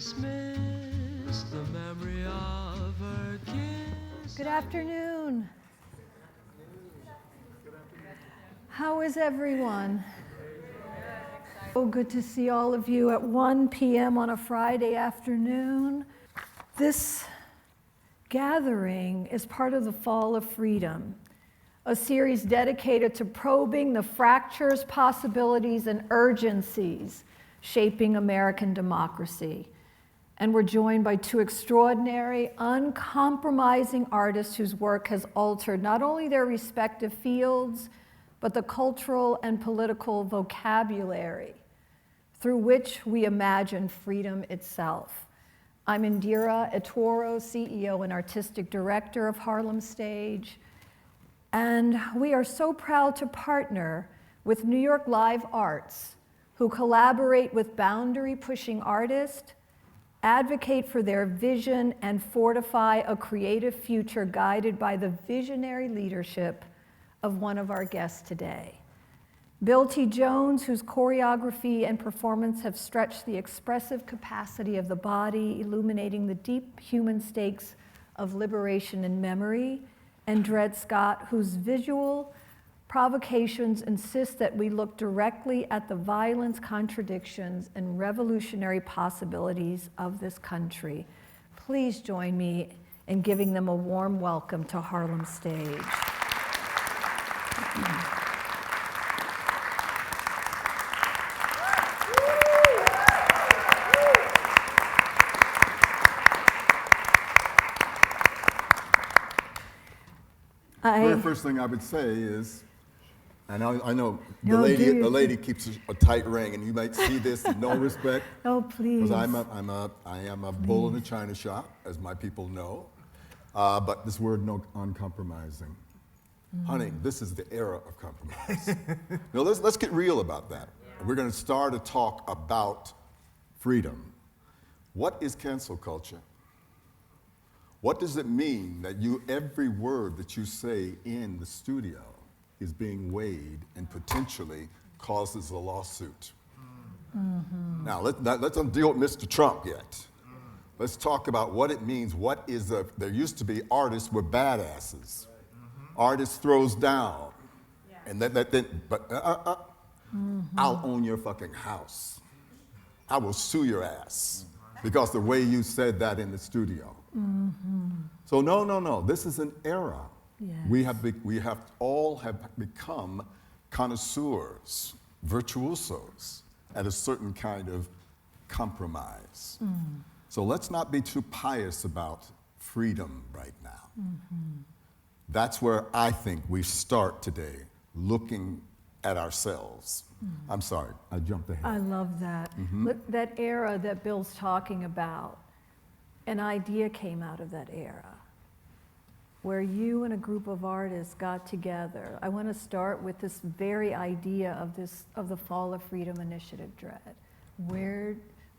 dismiss the memory of her kiss. Good afternoon. How is everyone? So good to see all of you at 1 p.m. on a Friday afternoon. This gathering is part of the Fall of Freedom, a series dedicated to probing the fractures, possibilities, and urgencies shaping American democracy. And we're joined by two extraordinary, uncompromising artists whose work has altered not only their respective fields, but the cultural and political vocabulary through which we imagine freedom itself. I'm Indira Etwaroo, CEO and Artistic Director of Harlem Stage, and we are so proud to partner with New York Live Arts, who collaborate with boundary-pushing artists, advocate for their vision, and fortify a creative future guided by the visionary leadership of one of our guests today. Bill T. Jones, whose choreography and performance have stretched the expressive capacity of the body, illuminating the deep human stakes of liberation and memory, and Dred Scott, whose visual provocations insist that we look directly at the violence, contradictions, and revolutionary possibilities of this country. Please join me in giving them a warm welcome to Harlem Stage. The very first thing I would say is, and I know the No, lady keeps a tight ring, and you might see this in no respect. Oh, please. Because I am a bull in a china shop, as my people know. But this word, no, uncompromising. Honey, this is the era of compromise. Now let's get real about that. Yeah. We're going to start a talk about freedom. What is cancel culture? What does it mean that every word that you say in the studio is being weighed and potentially causes a lawsuit? Mm-hmm. Now, let's not deal with Mr. Trump yet. Let's talk about what it means. There used to be artists were badasses. Artist throws down. And I'll own your fucking house. I will sue your ass because the way you said that in the studio. Mm-hmm. So no. This is an era. Yes. We all have become connoisseurs, virtuosos at a certain kind of compromise. Mm. So let's not be too pious about freedom right now. Mm-hmm. That's where I think we start today, looking at ourselves. Mm-hmm. I'm sorry, I jumped ahead. I love that. Mm-hmm. Look, that era that Bill's talking about, an idea came out of that era where you and a group of artists got together. I want to start with this very idea of the Fall of Freedom Initiative, Dred.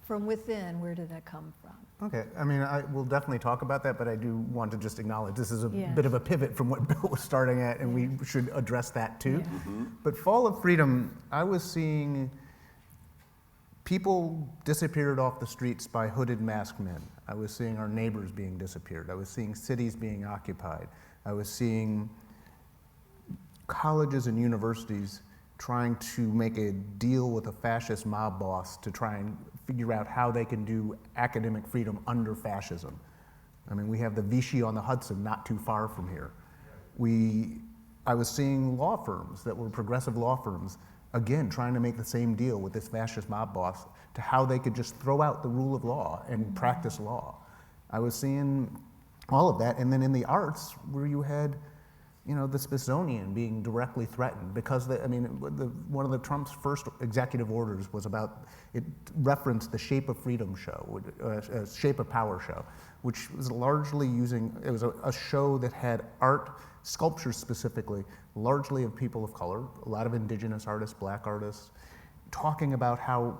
From within, where did that come from? Okay, I mean, we'll definitely talk about that, but I do want to just acknowledge this is a bit of a pivot from what Bill was starting at, and we should address that too. Yeah. Mm-hmm. But Fall of Freedom, I was seeing people disappeared off the streets by hooded masked men. I was seeing our neighbors being disappeared. I was seeing cities being occupied. I was seeing colleges and universities trying to make a deal with a fascist mob boss to try and figure out how they can do academic freedom under fascism. I mean, we have the Vichy on the Hudson not too far from here. I was seeing law firms that were progressive law firms, again, trying to make the same deal with this fascist mob boss to how they could just throw out the rule of law and practice law. I was seeing all of that, and then in the arts, where you had the Smithsonian being directly threatened because one of the Trump's first executive orders was about, it referenced the Shape of Freedom show, Shape of Power show, which was largely it was a show that had art, sculptures specifically, largely of people of color, a lot of indigenous artists, black artists, talking about how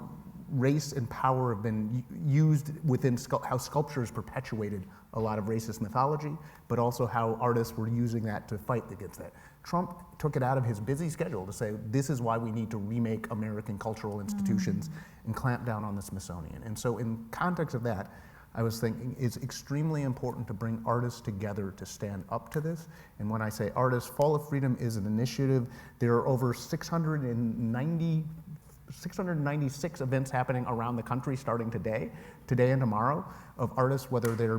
race and power have been used within how sculpture has perpetuated a lot of racist mythology, but also how artists were using that to fight against that. Trump took it out of his busy schedule to say, this is why we need to remake American cultural institutions and clamp down on the Smithsonian. And so in context of that, I was thinking it's extremely important to bring artists together to stand up to this. And when I say artists, Fall of Freedom is an initiative. There are over 696 events happening around the country starting today and tomorrow, of artists, whether they're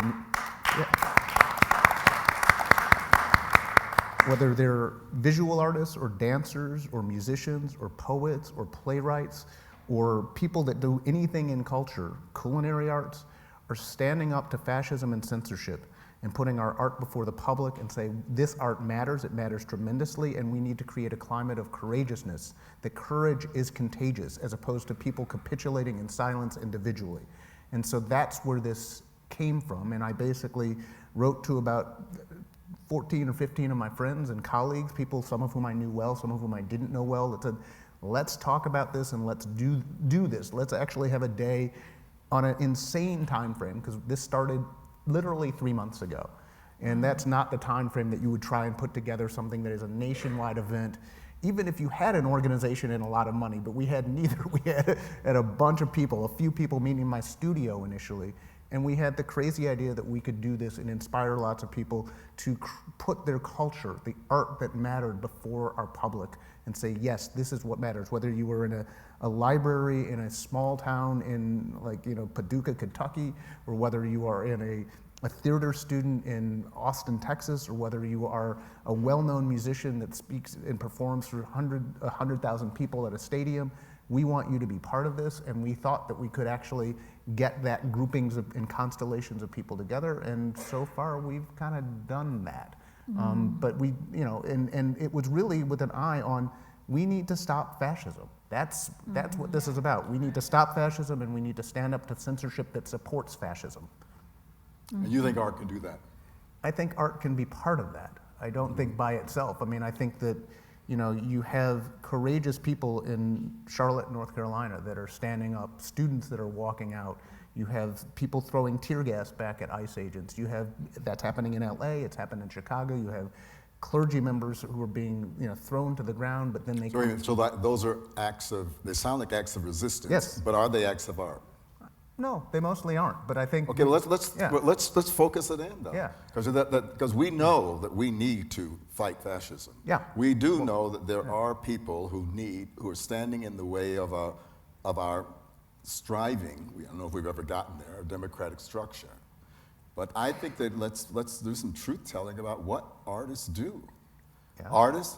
visual artists or dancers or musicians or poets or playwrights or people that do anything in culture, culinary arts, are standing up to fascism and censorship and putting our art before the public and say, this art matters, it matters tremendously, and we need to create a climate of courageousness. That courage is contagious, as opposed to people capitulating in silence individually. And so that's where this came from, and I basically wrote to about 14 or 15 of my friends and colleagues, people, some of whom I knew well, some of whom I didn't know well, that said, let's talk about this and let's do this. Let's actually have a day on an insane time frame, because this started literally 3 months ago. And that's not the time frame that you would try and put together something that is a nationwide event, even if you had an organization and a lot of money, but we had neither. We had a bunch of people, a few people meeting in my studio initially, and we had the crazy idea that we could do this and inspire lots of people to put their culture, the art that mattered, before our public and say, yes, this is what matters. Whether you were in a library in a small town in Paducah, Kentucky, or whether you are in a theater student in Austin, Texas, or whether you are a well-known musician that speaks and performs for 100,000 people at a stadium, we want you to be part of this. And we thought that we could actually get that groupings and constellations of people together, and so far we've kind of done that. But we, and it was really with an eye on, we need to stop fascism. That's what this is about. We need to stop fascism, and we need to stand up to censorship that supports fascism. And you think art can do that? I think art can be part of that. I don't think by itself. I mean, I think that, you have courageous people in Charlotte, North Carolina that are standing up, students that are walking out. You have people throwing tear gas back at ICE agents. That's happening in LA, it's happened in Chicago. You have clergy members who are being thrown to the ground, but then they... Those are they sound like acts of resistance, yes. But are they acts of art? No, they mostly aren't, but I think... Okay, let's focus it in, though. Yeah. Because we know that we need to fight fascism. Yeah. We do know that there are people who are standing in the way of our striving, I don't know if we've ever gotten there, a democratic structure. But I think that let's do some truth-telling about what artists do. Yeah. Artists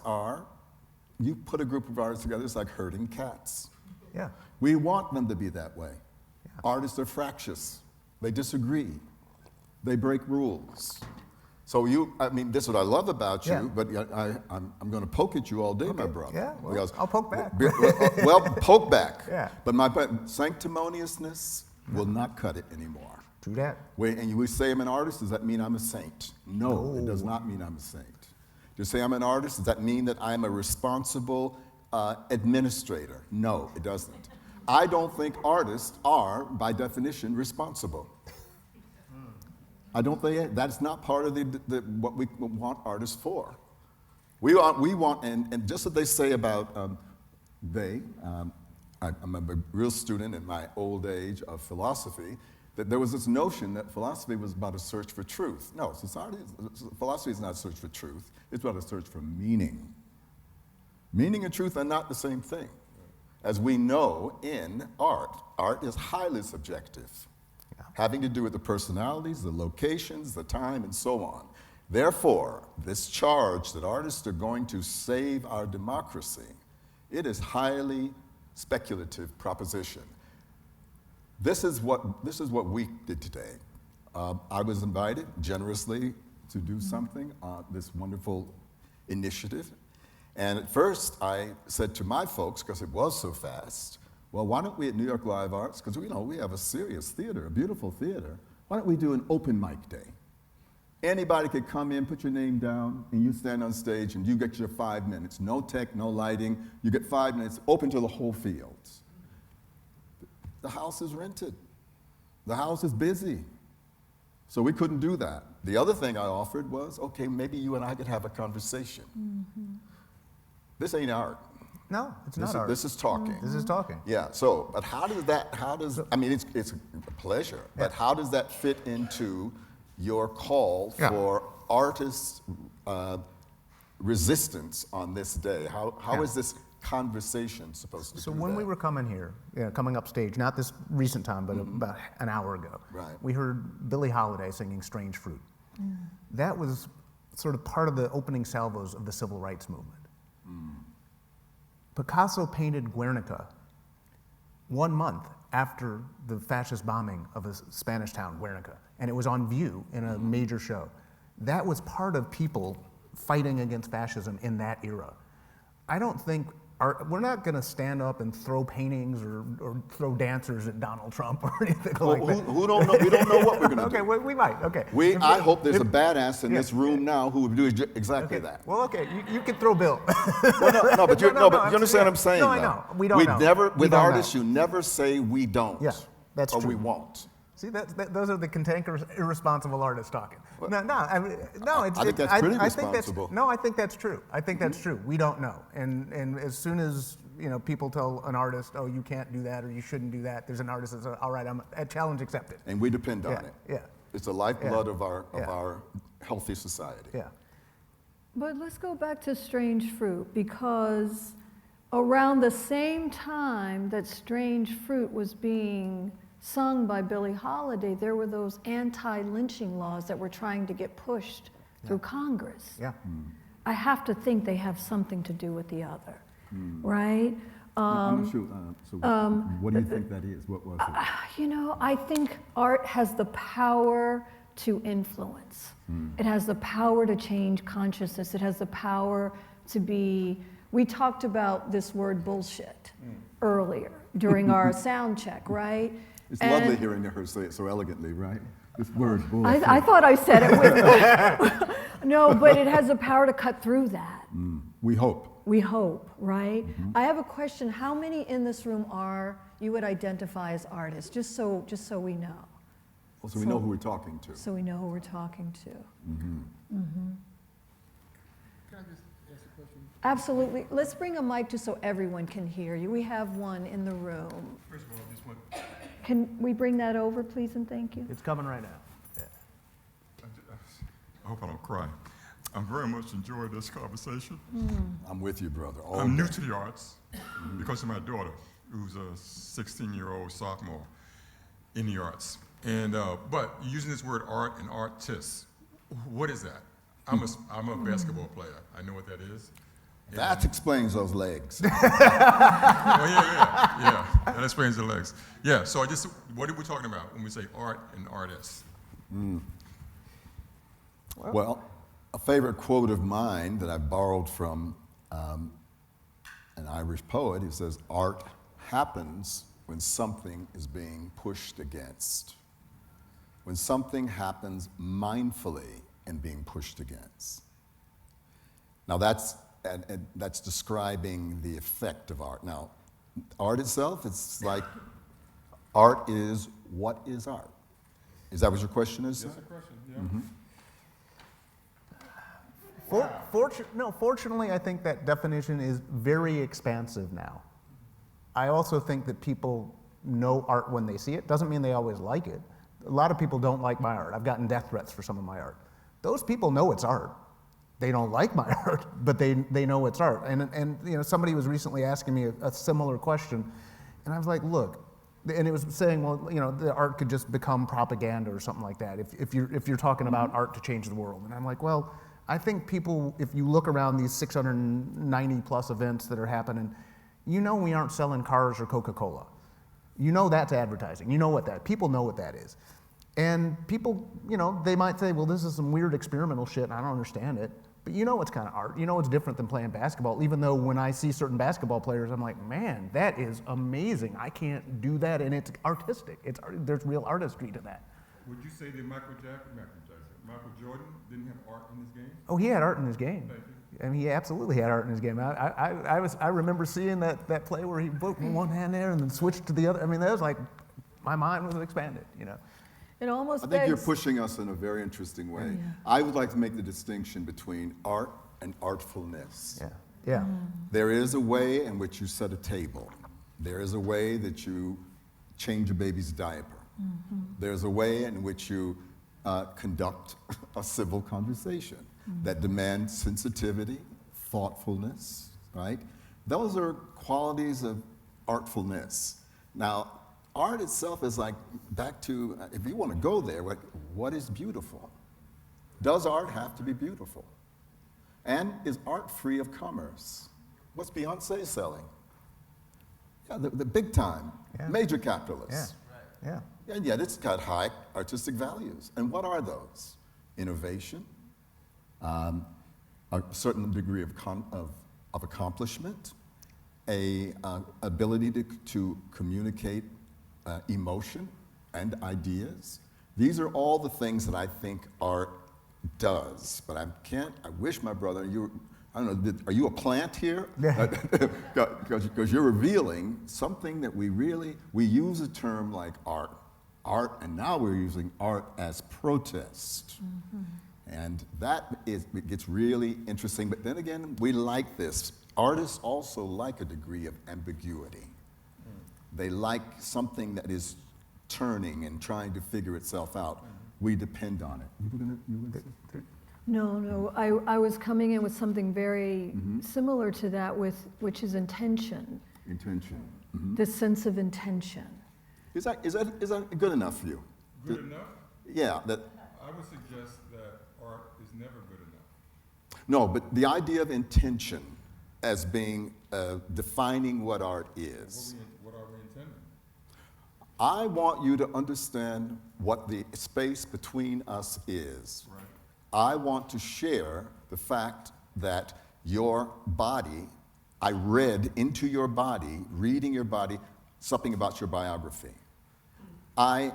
you put a group of artists together, it's like herding cats. Yeah. We want them to be that way. Artists are fractious. They disagree. They break rules. So this is what I love about you, but I'm going to poke at you all day, my brother. Yeah, well, I'll poke back. Well, poke back. Yeah. But my sanctimoniousness will not cut it anymore. True that. And we say I'm an artist, does that mean I'm a saint? No, it does not mean I'm a saint. To say I'm an artist, does that mean that I'm a responsible administrator? No, it doesn't. I don't think artists are, by definition, responsible. I don't think that's not part of what we want artists for. We want, and just what they say about I'm a real student in my old age of philosophy, that there was this notion that philosophy was about a search for truth. No, philosophy is not a search for truth. It's about a search for meaning. Meaning and truth are not the same thing. As we know in art is highly subjective, having to do with the personalities, the locations, the time, and so on. Therefore, this charge that artists are going to save our democracy, it is highly speculative proposition. This is what we did today. I was invited generously to do something on this wonderful initiative. And at first, I said to my folks, because it was so fast, well, why don't we at New York Live Arts, because we have a serious theater, a beautiful theater, why don't we do an open mic day? Anybody could come in, put your name down, and you stand on stage, and you get your 5 minutes. No tech, no lighting. You get 5 minutes, open to the whole field. the house is rented. The house is busy. So we couldn't do that. The other thing I offered was, okay, maybe you and I could have a conversation. This ain't art. No, it's not art. This is talking. This is talking. Yeah, so, but I mean, it's a pleasure, but how does that fit into your call for artists' resistance on this day? How is this conversation supposed to do So when that? we were coming here, coming up stage, not this recent time, but about an hour ago, we heard Billie Holiday singing Strange Fruit. That was sort of part of the opening salvos of the civil rights movement. Picasso painted Guernica 1 month after the fascist bombing of a Spanish town, Guernica, and it was on view in a major show. That was part of people fighting against fascism in that era. I don't think we're not going to stand up and throw paintings or throw dancers at Donald Trump or anything like that. Who don't know? We don't know what we're going to do. Okay, we might. Okay. I hope there's a badass in this room now who would do exactly that. Well, okay, you can throw Bill. Well, but you understand what I'm saying? No, I know. We don't know. Never, with don't artists, know. you never say we don't. Yeah, that's or true. we won't. See, those are the cantankerous, irresponsible artists talking. I think that's pretty responsible. I think that's true. I think that's true. We don't know, and as soon as people tell an artist, oh, you can't do that or you shouldn't do that, there's an artist that says, all right, a challenge accepted. And we depend on it. Yeah. It's the lifeblood of our healthy society. Yeah. But let's go back to Strange Fruit, because around the same time that Strange Fruit was being sung by Billie Holiday, there were those anti-lynching laws that were trying to get pushed through Congress. Yeah. I have to think they have something to do with the other, right? I'm not sure. So what do you think that is? What was it? I think art has the power to influence. It has the power to change consciousness. It has the power to be, we talked about this word bullshit earlier during our sound check, right? It's lovely hearing her say it so elegantly, right? This word, bullshit. I thought I said it with No, but it has the power to cut through that. We hope. We hope, right? I have a question. How many in this room you would identify as artists? Just so we know. Well, so we know who we're talking to. So we know who we're talking to. Can I just ask a question? Absolutely. Let's bring a mic just so everyone can hear you. We have one in the room. First of all, I just want, Can we bring that over, please, and thank you? It's coming right now. I hope I don't cry. I'm very much enjoyed this conversation. I'm with you, brother. I'm new to the arts because of my daughter, who's a 16-year-old sophomore in the arts. And but using this word art and artist, what is that? I'm a basketball player. I know what that is. That explains those legs. Oh, yeah. That explains the legs. Yeah. So what are we talking about when we say art and artist? Well, a favorite quote of mine that I borrowed from an Irish poet, he says, art happens when something is being pushed against. When something happens mindfully and being pushed against. Now that's describing the effect of art. Now, art itself, it's like, art is, what is art? Is that what your question is? That's the question, yeah. Fortunately, I think that definition is very expansive now. I also think that people know art when they see it. Doesn't mean they always like it. A lot of people don't like my art. I've gotten death threats for some of my art. Those people know it's art. They don't like my art, but they know it's art. And somebody was recently asking me a similar question, and I was like, look, and it was saying, well, the art could just become propaganda or something like that if you're talking about art to change the world. And I'm like, well, I think people, if you look around these 690 plus events that are happening, we aren't selling cars or Coca-Cola. That's advertising. People know what that is. And people, they might say, well, this is some weird experimental shit and I don't understand it. But it's kind of art. It's different than playing basketball. Even though when I see certain basketball players, I'm like, man, that is amazing. I can't do that, and it's artistic. There's real artistry to that. Would you say that Michael Jordan didn't have art in his game? Oh, he had art in his game. Thank you. I mean, he absolutely had art in his game. I remember seeing that play where he put one hand there and then switched to the other. I mean, that was like, my mind was expanded, you know. It almost I think you're begs, pushing us in a very interesting way. Yeah. I would like to make the distinction between art and artfulness. Yeah, yeah. There is a way in which you set a table. There is a way that you change a baby's diaper. There's a way in which you conduct a civil conversation that demands sensitivity, thoughtfulness, right? Those are qualities of artfulness. Now, art itself is like, back to, if you want to go there, what is beautiful? Does art have to be beautiful? And is art free of commerce? What's Beyonce selling? Yeah, the big time, Yeah. major capitalists. Yeah. And yet it's got high artistic values. And what are those? Innovation, a certain degree of accomplishment, ability to communicate emotion and ideas. These are all the things that I think art does. But I wish my brother, I don't know, are you a plant here? Because you're revealing something that we use a term like art, and now we're using art as protest. And it gets really interesting, but then again, we like this. Artists also like a degree of ambiguity. They like something that is turning and trying to figure itself out. We depend on it. You were gonna say? no, I was coming in with something very similar to that, which is intention, Intention. this sense of intention. Is that good enough for you? Good enough? Yeah. I would suggest that art is never good enough. No, but the idea of intention as being defining what art is. What are we intending? I want you to understand what the space between us is. Right. I want to share the fact that your body, I read into your body, reading your body, something about your biography. I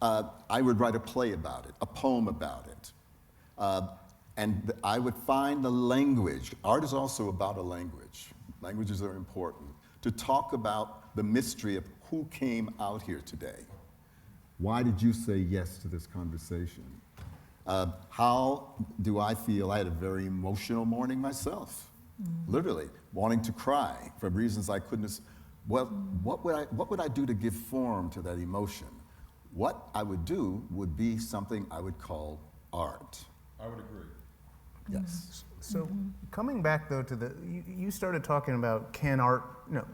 would write a play about it, a poem about it. And I would find the language. Art is also about a language. Languages are important. To talk about the mystery of who came out here today. Why did you say yes to this conversation? How do I feel? I had a very emotional morning myself, literally, wanting to cry for reasons I couldn't. Well, what would I do to give form to that emotion? What I would do would be something I would call art. I would agree. Yes. So coming back though to you started talking about can art,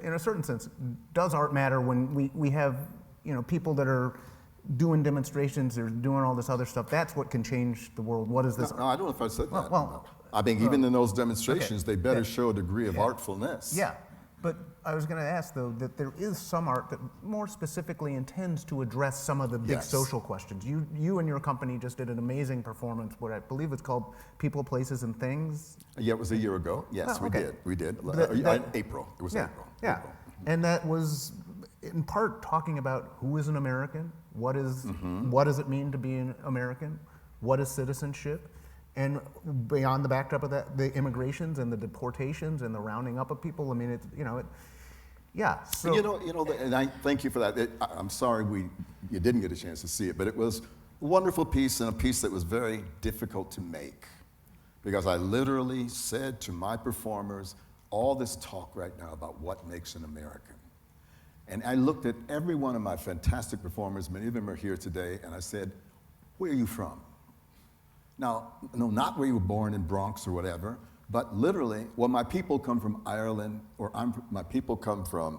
in a certain sense, does art matter when we have, people that are doing demonstrations or doing all this other stuff? That's what can change the world. What is this? No, I don't know if I said that. Well, I think even in those demonstrations, okay. they better show a degree of artfulness. Yeah, but I was going to ask though that there is some art that more specifically intends to address some of the big Yes. social questions. You and your company just did an amazing performance, what I believe it's called People, Places, and Things. Yeah, it was a year ago. Yes, Oh, okay. we did. April. It was Yeah, April. yeah. April. And that was in part talking about who is an American, what does it mean to be an American, what is citizenship, and beyond the backdrop of that, the immigrations and the deportations and the rounding up of people. I mean, yeah. So And I thank you for that. I'm sorry you didn't get a chance to see it, but it was a wonderful piece and a piece that was very difficult to make because I literally said to my performers, all this talk right now about what makes an American. And I looked at every one of my fantastic performers, many of them are here today, and I said, where are you from? Now, no, not where you were born in Bronx or whatever, but literally, well, my people come from Ireland, or my people come from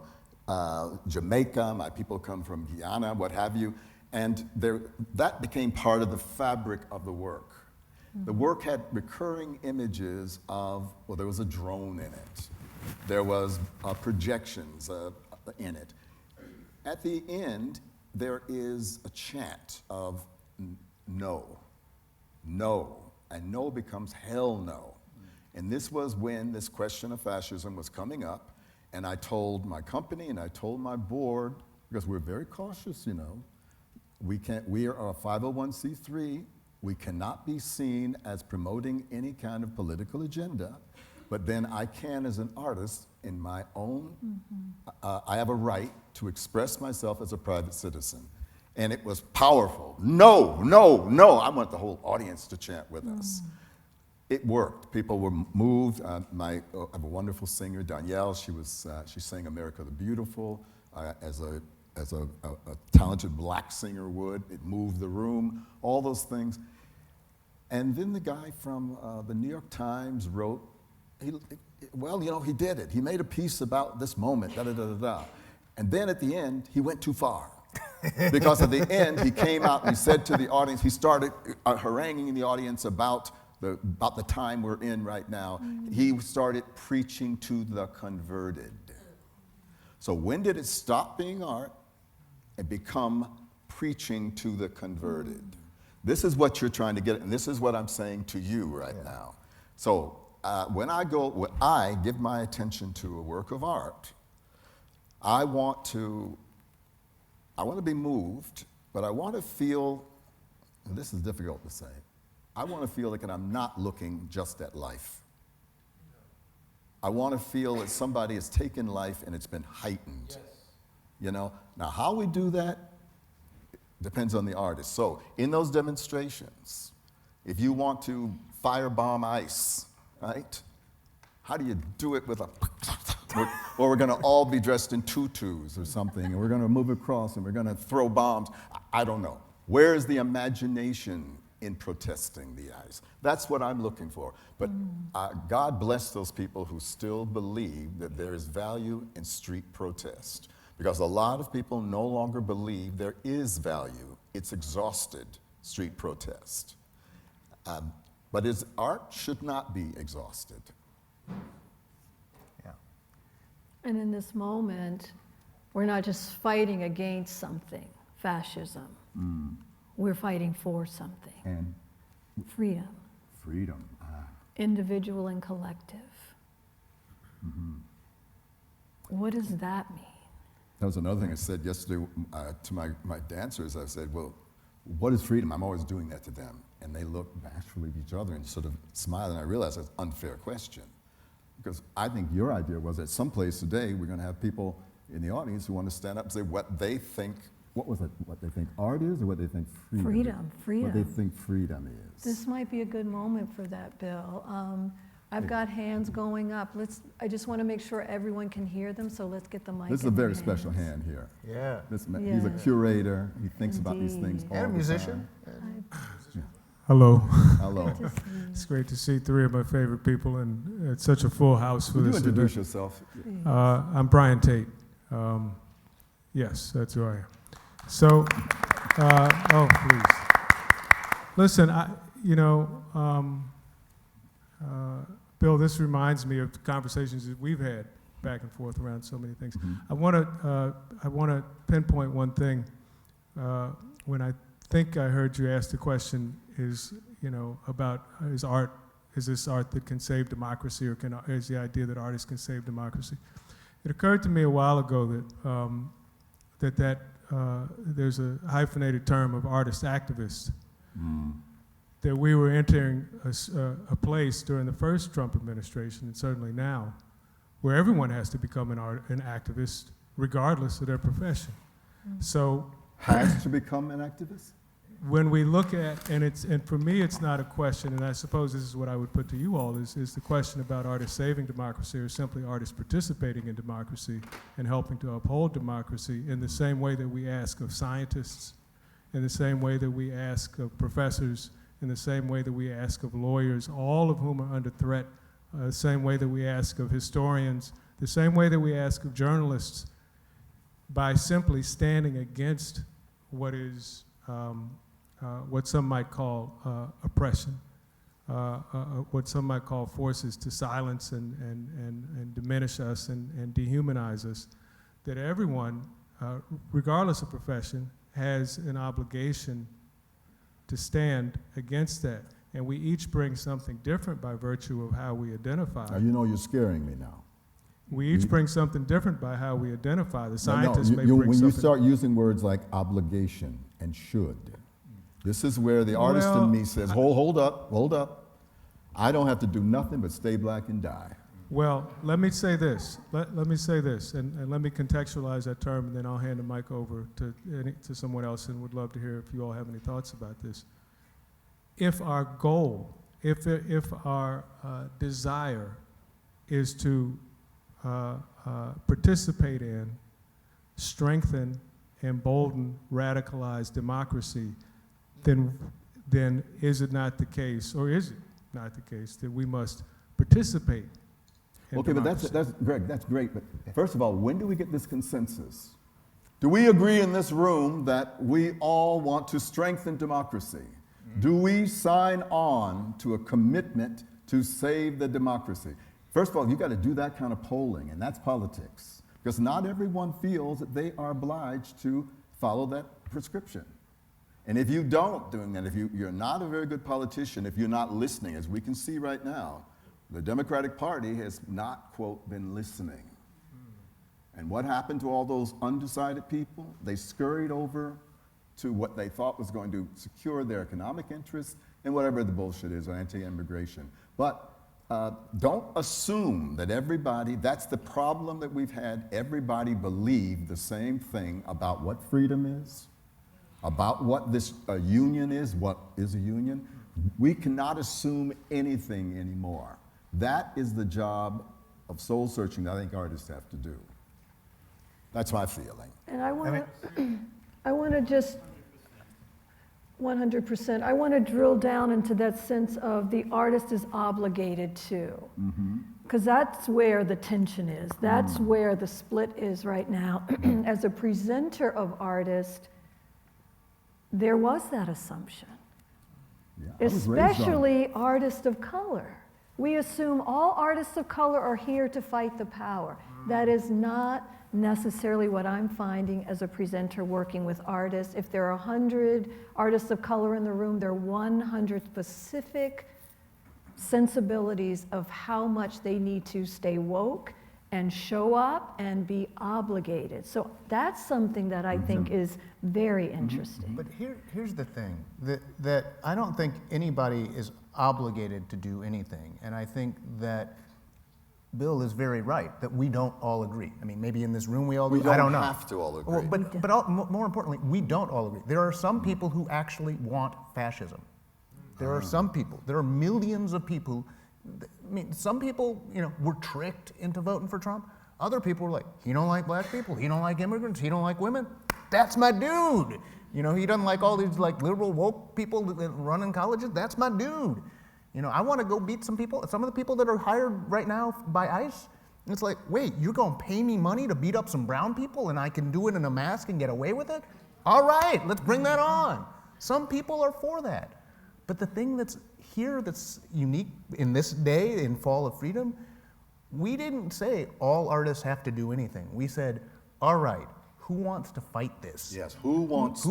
Jamaica, my people come from Guyana, what have you, and that became part of the fabric of the work. The work had recurring images of, well, there was a drone in it. There was projections in it. At the end, there is a chant of no, and no becomes hell no. And this was when this question of fascism was coming up, and I told my company and I told my board, because we're very cautious, We are a 501c3. We cannot be seen as promoting any kind of political agenda, but then I can, as an artist, in my own, I have a right to express myself as a private citizen. And it was powerful. No, no, no. I want the whole audience to chant with us. It worked. People were moved. I have a wonderful singer, Danielle. She sang "America the Beautiful" as a talented black singer would. It moved the room. All those things. And then the guy from the New York Times wrote, he did it. He made a piece about this moment. Da da da da da. And then at the end, he went too far. Because at the end, he came out and he said to the audience, he started haranguing the audience about the time we're in right now. He started preaching to the converted. So when did it stop being art and become preaching to the converted? This is what you're trying to get, and this is what I'm saying to you right now. So when I give my attention to a work of art, I want to be moved, but I want to feel, and this is difficult to say, I want to feel like I'm not looking just at life. I want to feel that somebody has taken life and it's been heightened. Yes. You know? Now, how we do that depends on the artist. So, in those demonstrations, if you want to firebomb ice, right? How do you do it with a or we're going to all be dressed in tutus or something, and we're going to move across, and we're going to throw bombs. I don't know. Where is the imagination in protesting the ice? That's what I'm looking for. But God bless those people who still believe that there is value in street protest. Because a lot of people no longer believe there is value. It's exhausted, street protest. But art should not be exhausted. And in this moment, we're not just fighting against something, fascism. We're fighting for something. And Freedom. freedom. Individual and collective. What does that mean? That was another thing I said yesterday to my dancers. I said, well, what is freedom? I'm always doing that to them. And they look bashfully at each other and sort of smile, and I realized that's an unfair question. Because I think your idea was at some place today, we're going to have people in the audience who want to stand up and say what they think. What was it? What they think art is, or what they think freedom? Freedom. What they think freedom is. This might be a good moment for that, Bill. I've got hands going up. I just want to make sure everyone can hear them, so let's get the mic. This is a very special hand here. Yeah. He's a curator. He thinks about these things all the time. And a musician. Hello. Hello. It's great to see three of my favorite people, and it's such a full house for Would you this introduce event. yourself? I'm Brian Tate. Yes, that's who I am. So, please. Listen, Bill, this reminds me of the conversations that we've had back and forth around so many things. I want to pinpoint one thing. When I think I heard you ask the question about is this art that can save democracy, or is the idea that artists can save democracy? It occurred to me a while ago that there's a hyphenated term of artist activist. That we were entering a place during the first Trump administration, and certainly now, where everyone has to become an activist, regardless of their profession. So, Has to become an activist? when we look at, and for me, it's not a question, and I suppose this is what I would put to you all, is the question about artists saving democracy, or simply artists participating in democracy and helping to uphold democracy in the same way that we ask of scientists, in the same way that we ask of professors, in the same way that we ask of lawyers, all of whom are under threat, the same way that we ask of historians, the same way that we ask of journalists, by simply standing against what is what some might call oppression, what some might call forces to silence and diminish us and dehumanize us, that everyone, regardless of profession, has an obligation to stand against that. And we each bring something different by virtue of how we identify. Now, you know you're scaring me now. We each bring something different by how we identify. The No, scientists may bring when you something. start using words like obligation and should, this is where the artist Well, in me says, hold up. I don't have to do nothing but stay black and die. Well, let me say this. Let me say this, and let me contextualize that term, and then I'll hand the mic over to someone else, and would love to hear if you all have any thoughts about this. If our goal, if our desire is to participate in, strengthen, embolden, radicalize democracy, then is it not the case, or is it not the case, that we must participate in Okay, but democracy? that's Greg, that's great. But first of all, when do we get this consensus? Do we agree in this room that we all want to strengthen democracy? Do we sign on to a commitment to save the democracy? First of all, you got to do that kind of polling, and that's politics. Because not everyone feels that they are obliged to follow that prescription. And if you don't doing that, if you're not a very good politician, if you're not listening, as we can see right now, the Democratic Party has not, quote, been listening. And what happened to all those undecided people? They scurried over to what they thought was going to secure their economic interests and whatever the bullshit is, anti-immigration. But don't assume that everybody, that's the problem that we've had, everybody believed the same thing about what freedom is, about what this union is, what is a union. We cannot assume anything anymore. That is the job of soul searching that I think artists have to do. That's my feeling. And I want to just 100%. I want to drill down into that sense of the artist is obligated to, because that's where the tension is. That's where the split is right now. As a presenter of artist, there was that assumption, Yeah, I was raised on it. especially artists of color. We assume all artists of color are here to fight the power. That is not necessarily what I'm finding as a presenter working with artists. If there are 100 artists of color in the room, there are 100 specific sensibilities of how much they need to stay woke and show up and be obligated. So that's something that I think is very interesting. But here's the thing, that I don't think anybody is obligated to do anything. And I think that Bill is very right, that we don't all agree. I mean, maybe in this room we all agree. We don't I don't know. have to all agree. Well, but more importantly, we don't all agree. There are some people who actually want fascism. There are some people, there are millions of people. I mean, some people, were tricked into voting for Trump. Other people were like, he don't like black people, he don't like immigrants, he don't like women. That's my dude. He doesn't like all these liberal woke people that run in colleges. That's my dude. I want to go beat some of the people that are hired right now by ICE. And it's like, wait, you're going to pay me money to beat up some brown people and I can do it in a mask and get away with it? All right, let's bring that on. Some people are for that. But the thing that's here that's unique in this day, in Fall of Freedom, we didn't say all artists have to do anything. We said, all right, who wants to fight this? Yes, who wants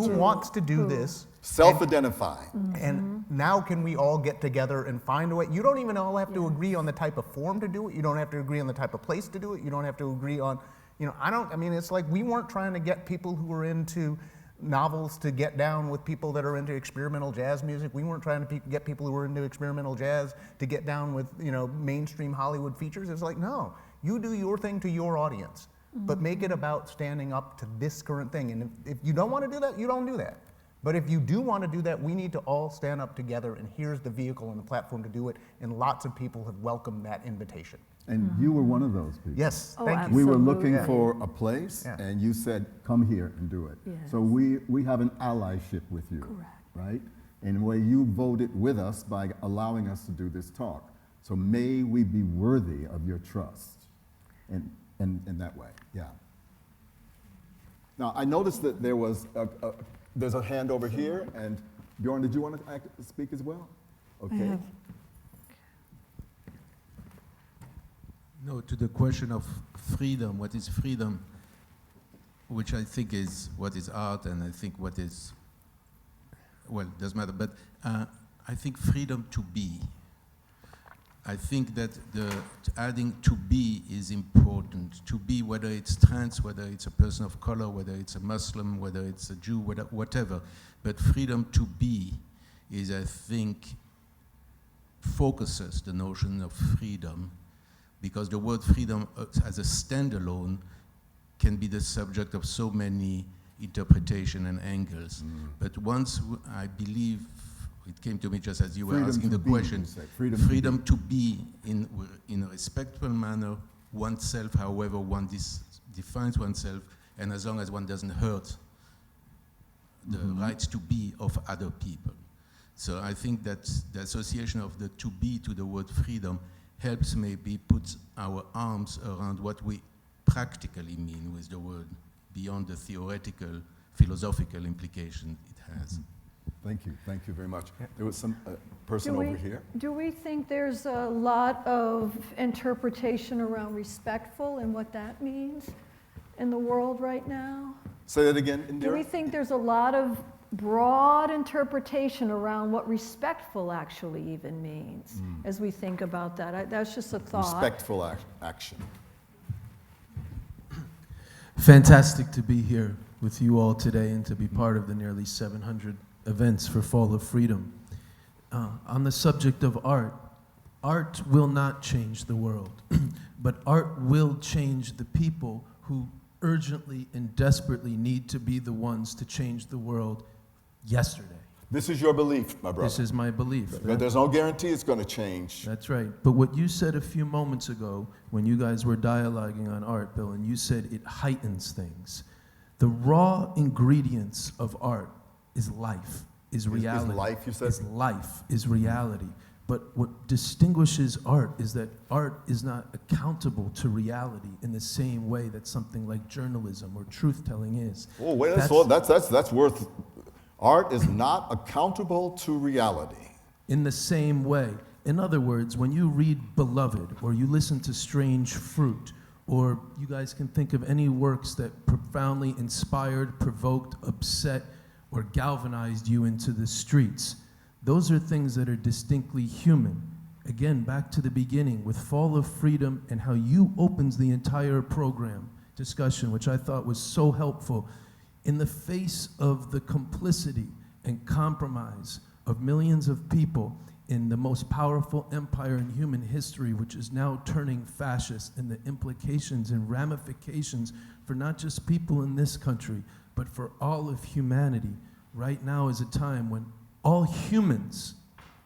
to do this? self-identify? And now can we all get together and find a way? You don't even all have to agree on the type of form to do it. You don't have to agree on the type of place to do it. You don't have to agree on, it's like we weren't trying to get people who are into novels to get down with people that are into experimental jazz music. We weren't trying to get people who were into experimental jazz to get down with, mainstream Hollywood features. It's like, no, you do your thing to your audience, but make it about standing up to this current thing. And if you don't want to do that, you don't do that. But if you do want to do that, we need to all stand up together, and here's the vehicle and the platform to do it, and lots of people have welcomed that invitation. And you were one of those people. Yes, Oh, thank you. We were Absolutely. looking for a place, Yeah. and you said, come here and do it. Yes. So we have an allyship with you, Correct. right? And where you voted with us by allowing us to do this talk. So may we be worthy of your trust in that way, yeah. Now, I noticed that there's a hand over here, and Bjorn, did you want to speak as well? Okay. have- No, to the question of freedom, what is freedom, which I think is what is art, and I think what is, well, it doesn't matter, but I think freedom to be. I think that adding to be is important. To be, whether it's trans, whether it's a person of color, whether it's a Muslim, whether it's a Jew, whatever. But freedom to be is, I think, focuses the notion of freedom, because the word freedom as a standalone can be the subject of so many interpretation and angles. But once I believe, it came to me just as you were asking the question, freedom to be in a respectful manner, oneself, however one defines oneself, and as long as one doesn't hurt the rights to be of other people. So I think that the association of the to be to the word freedom helps maybe put our arms around what we practically mean with the word, beyond the theoretical, philosophical implication it has. Thank you very much. There was some person over here. Do we think there's a lot of interpretation around respectful and what that means in the world right now? Say that again, Indira. Do we think there's a lot of broad interpretation around what respectful actually even means as we think about that? That's just a thought. Respectful action. Fantastic to be here with you all today and to be part of the nearly 700 events for Fall of Freedom. On the subject of art, art will not change the world, but art will change the people who urgently and desperately need to be the ones to change the world yesterday. This is your belief, my brother. This is my belief. But there's no guarantee it's going to change. That's right. But what you said a few moments ago when you guys were dialoguing on art, Bill, and you said it heightens things. The raw ingredients of art is life, is reality. Is life, you said? Is life, is reality. But what distinguishes art is that art is not accountable to reality in the same way that something like journalism or truth-telling is. Oh, wait, that's worth. Art is not accountable to reality. In the same way. In other words, when you read Beloved, or you listen to Strange Fruit, or you guys can think of any works that profoundly inspired, provoked, upset, or galvanized you into the streets, those are things that are distinctly human. Again, back to the beginning, with Fall of Freedom and how you opens the entire program discussion, which I thought was so helpful. In the face of the complicity and compromise of millions of people in the most powerful empire in human history, which is now turning fascist, and the implications and ramifications for not just people in this country, but for all of humanity, right now is a time when all humans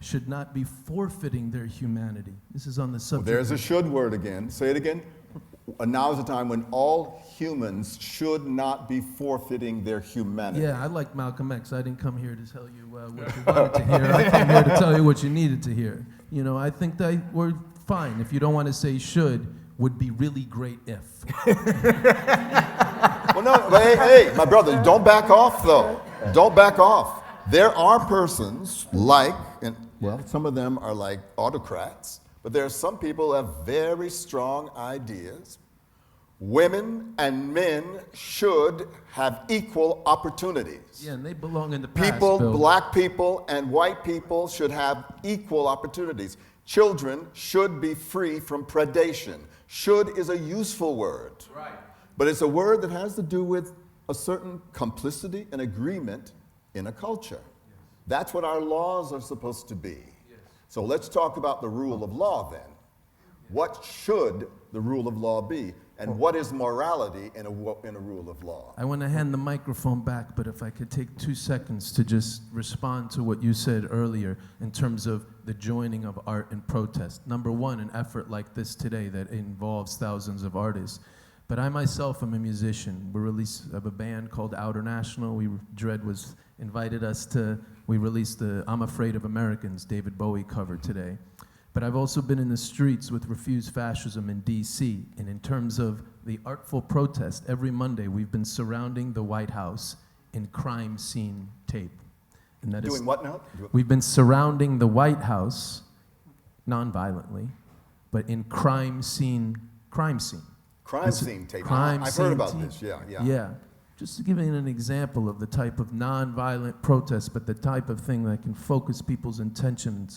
should not be forfeiting their humanity. This is on the subject. Well, there's a should word again. Say it again. Now is a time when all humans should not be forfeiting their humanity. Yeah, I like Malcolm X. I didn't come here to tell you what you wanted to hear. I came here to tell you what you needed to hear. You know, I think that we're fine. If you don't want to say should, would be really great if. Well, no, hey, my brother, don't back off, though. Don't back off. There are persons like, and well, some of them are like autocrats, but there are some people who have very strong ideas. Women and men should have equal opportunities. Yeah, and they belong in the past, People, Bill. black people and white people should have equal opportunities. Children should be free from predation. Should is a useful word. Right. But it's a word that has to do with a certain complicity and agreement in a culture. Yes. That's what our laws are supposed to be. Yes. So let's talk about the rule of law then. What should the rule of law be? And what is morality in a rule of law? I want to hand the microphone back, but if I could take 2 seconds to just respond to what you said earlier in terms of the joining of art and protest. Number one, an effort like this today that involves thousands of artists. But I myself am a musician. We have a band called Outer National. Dread was invited us to, we released the I'm Afraid of Americans, David Bowie cover today. But I've also been in the streets with Refuse Fascism in DC. And in terms of the artful protest, every Monday we've been surrounding the White House in crime scene tape. And that Doing what now? We've been surrounding the White House, non-violently, but in crime scene. Crime scene tape. Crime I've scene heard about tape. this, yeah. Yeah. Just to give you an example of the type of nonviolent protest, but the type of thing that can focus people's attention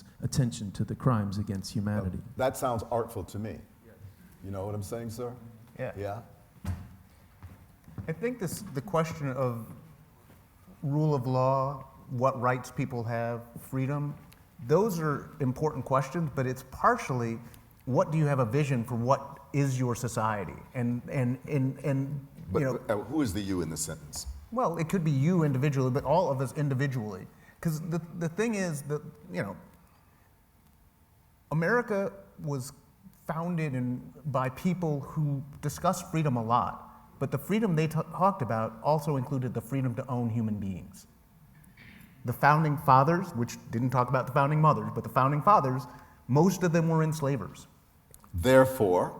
to the crimes against humanity. That sounds artful to me. You know what I'm saying, sir? Yeah. Yeah? I think the question of rule of law, what rights people have, freedom, those are important questions, but it's partially what do you have a vision for what is your society? And But you know, who is the you in the sentence? well, it could be you individually, but all of us individually. Because the thing is that, you know, America was founded by people who discussed freedom a lot, but the freedom they talked about also included the freedom to own human beings. The founding fathers, which didn't talk about the founding mothers, but the founding fathers, most of them were enslavers. Therefore,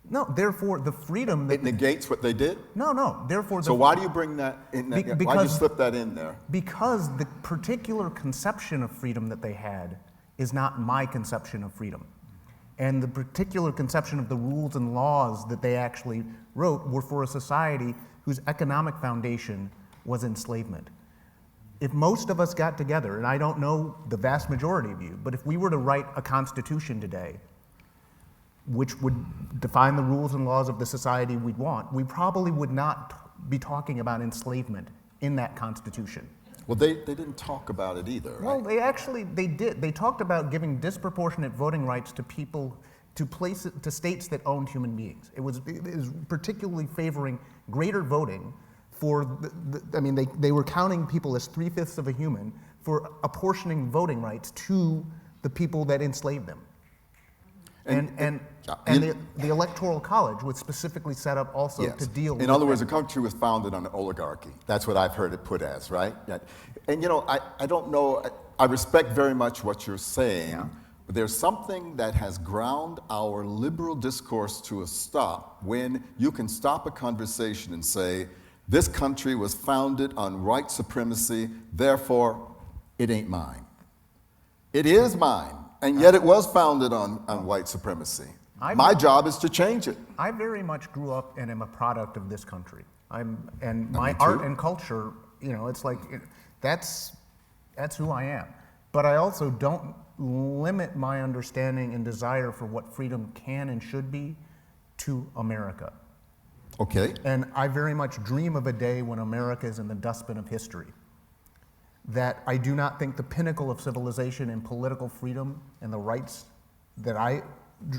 No, therefore the freedom that it negates what they did? no, therefore the So why do you bring that in? Why do you because- slip that in there? Because the particular conception of freedom that they had is not my conception of freedom. And the particular conception of the rules and laws that they actually wrote were for a society whose economic foundation was enslavement. If most of us got together, and I don't know the vast majority of you, but if we were to write a constitution today, which would define the rules and laws of the society we'd want, we probably would not be talking about enslavement in that constitution. Well, they didn't talk about it either, Well, right? they did. They talked about giving disproportionate voting rights to people, to states that owned human beings. It was particularly favoring greater voting for, I mean, they were counting people as 3/5 of a human for apportioning voting rights to the people that enslaved them. And the Electoral College was specifically set up also Yes. to deal with In other words, that. the country was founded on an oligarchy. That's what I've heard it put as, right? And you know, I don't know, I respect very much what you're saying, but there's something that has ground our liberal discourse to a stop when you can stop a conversation and say, this country was founded on white supremacy, therefore it ain't mine. It is mine, and yet it was founded on white supremacy. My job is to change it. I very much grew up and am a product of this country. And Me my too. art and culture, you know, it's like, that's who I am. But I also don't limit my understanding and desire for what freedom can and should be to America. Okay. And I very much dream of a day when America is in the dustbin of history. That I do not think the pinnacle of civilization and political freedom and the rights that I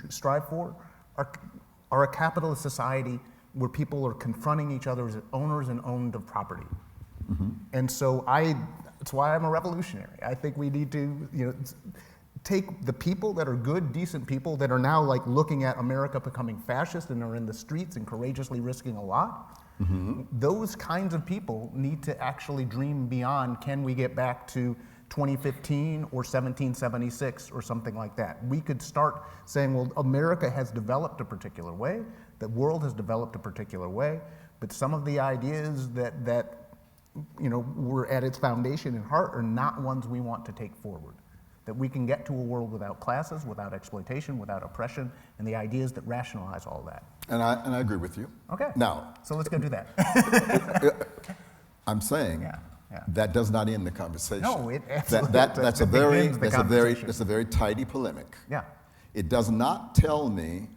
strive for are a capitalist society where people are confronting each other as owners and owned of property. Mm-hmm. And so that's why I'm a revolutionary. I think we need to, you know, take the people that are good, decent people that are now like looking at America becoming fascist and are in the streets and courageously risking a lot. Mm-hmm. Those kinds of people need to actually dream beyond, can we get back to 2015 or 1776 or something like that. We could start saying, well, America has developed a particular way, the world has developed a particular way, but some of the ideas that you know, were at its foundation and heart are not ones we want to take forward. That we can get to a world without classes, without exploitation, without oppression, and the ideas that rationalize all that. And I agree with you. Okay. Now, So let's go do that. I'm saying Yeah. that does not end the conversation. No, it absolutely that's a it very begins the conversation. that's a very tidy polemic. Yeah. It does not tell me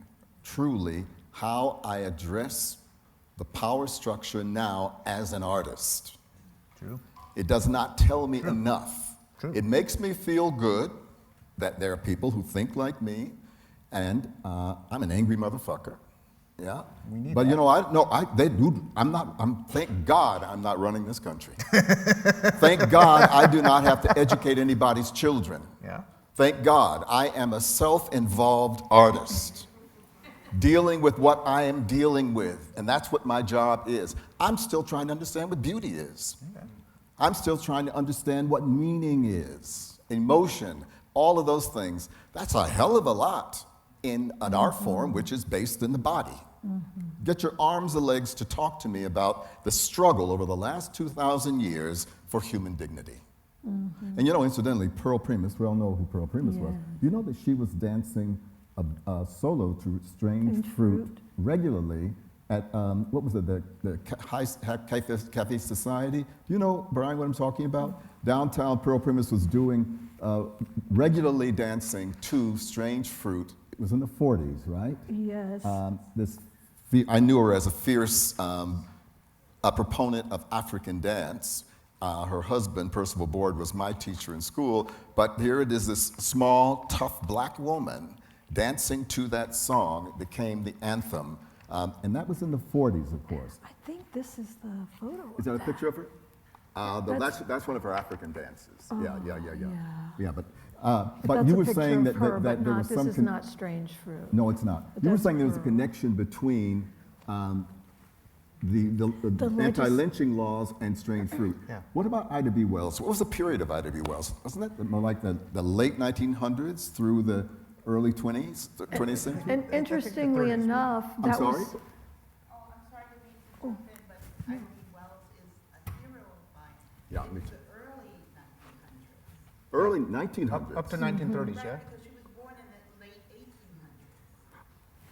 truly how I address the power structure now as an artist. True. It does not tell me enough. True. It makes me feel good that there are people who think like me, and I'm an angry motherfucker. Yeah. We need But that. you know, they do. Thank God I'm not running this country. Thank God I do not have to educate anybody's children. Yeah. Thank God I am a self-involved artist dealing with what I am dealing with, and that's what my job is. I'm still trying to understand what beauty is. Okay. I'm still trying to understand what meaning is, emotion, all of those things. That's a hell of a lot in an art form which is based in the body. Get your arms and legs to talk to me about the struggle over the last 2,000 years for human dignity. And you know, incidentally, Pearl Primus, we all know who Pearl Primus was. You know that she was dancing a solo to Strange Fruit regularly at what was it, the Cafe Society. Do you know, Brian, what I'm talking about? Downtown Pearl Primus was doing regularly dancing to Strange Fruit. It was in the 40s, right? Yes. I knew her as a fierce a proponent of African dance. Her husband, Percival Board, was my teacher in school, but here it is, this small, tough black woman dancing to that song. It became the anthem. And that was in the 40s, of course. I think this is the photo. Is that a picture of her? That's one of her African dances. Yeah. Yeah, but That's you a were picture saying of that, her, but there not, was this some. is not Strange Fruit. No, it's not. But You were that's saying there was a her. connection between the anti-lynching laws and Strange Fruit. Yeah. What about Ida B. Wells? What was the period of Ida B. Wells? Wasn't that more like the late 1900s through the early 20s, 20th century? And interestingly enough, I'm that sorry? was, Oh, I'm sorry to be interrupted, but Ida B. Wells is a hero of mine. Yeah, me In too. the early 1900s. Early 1900s. Up to 1930s, yeah? Right, because she was born in the late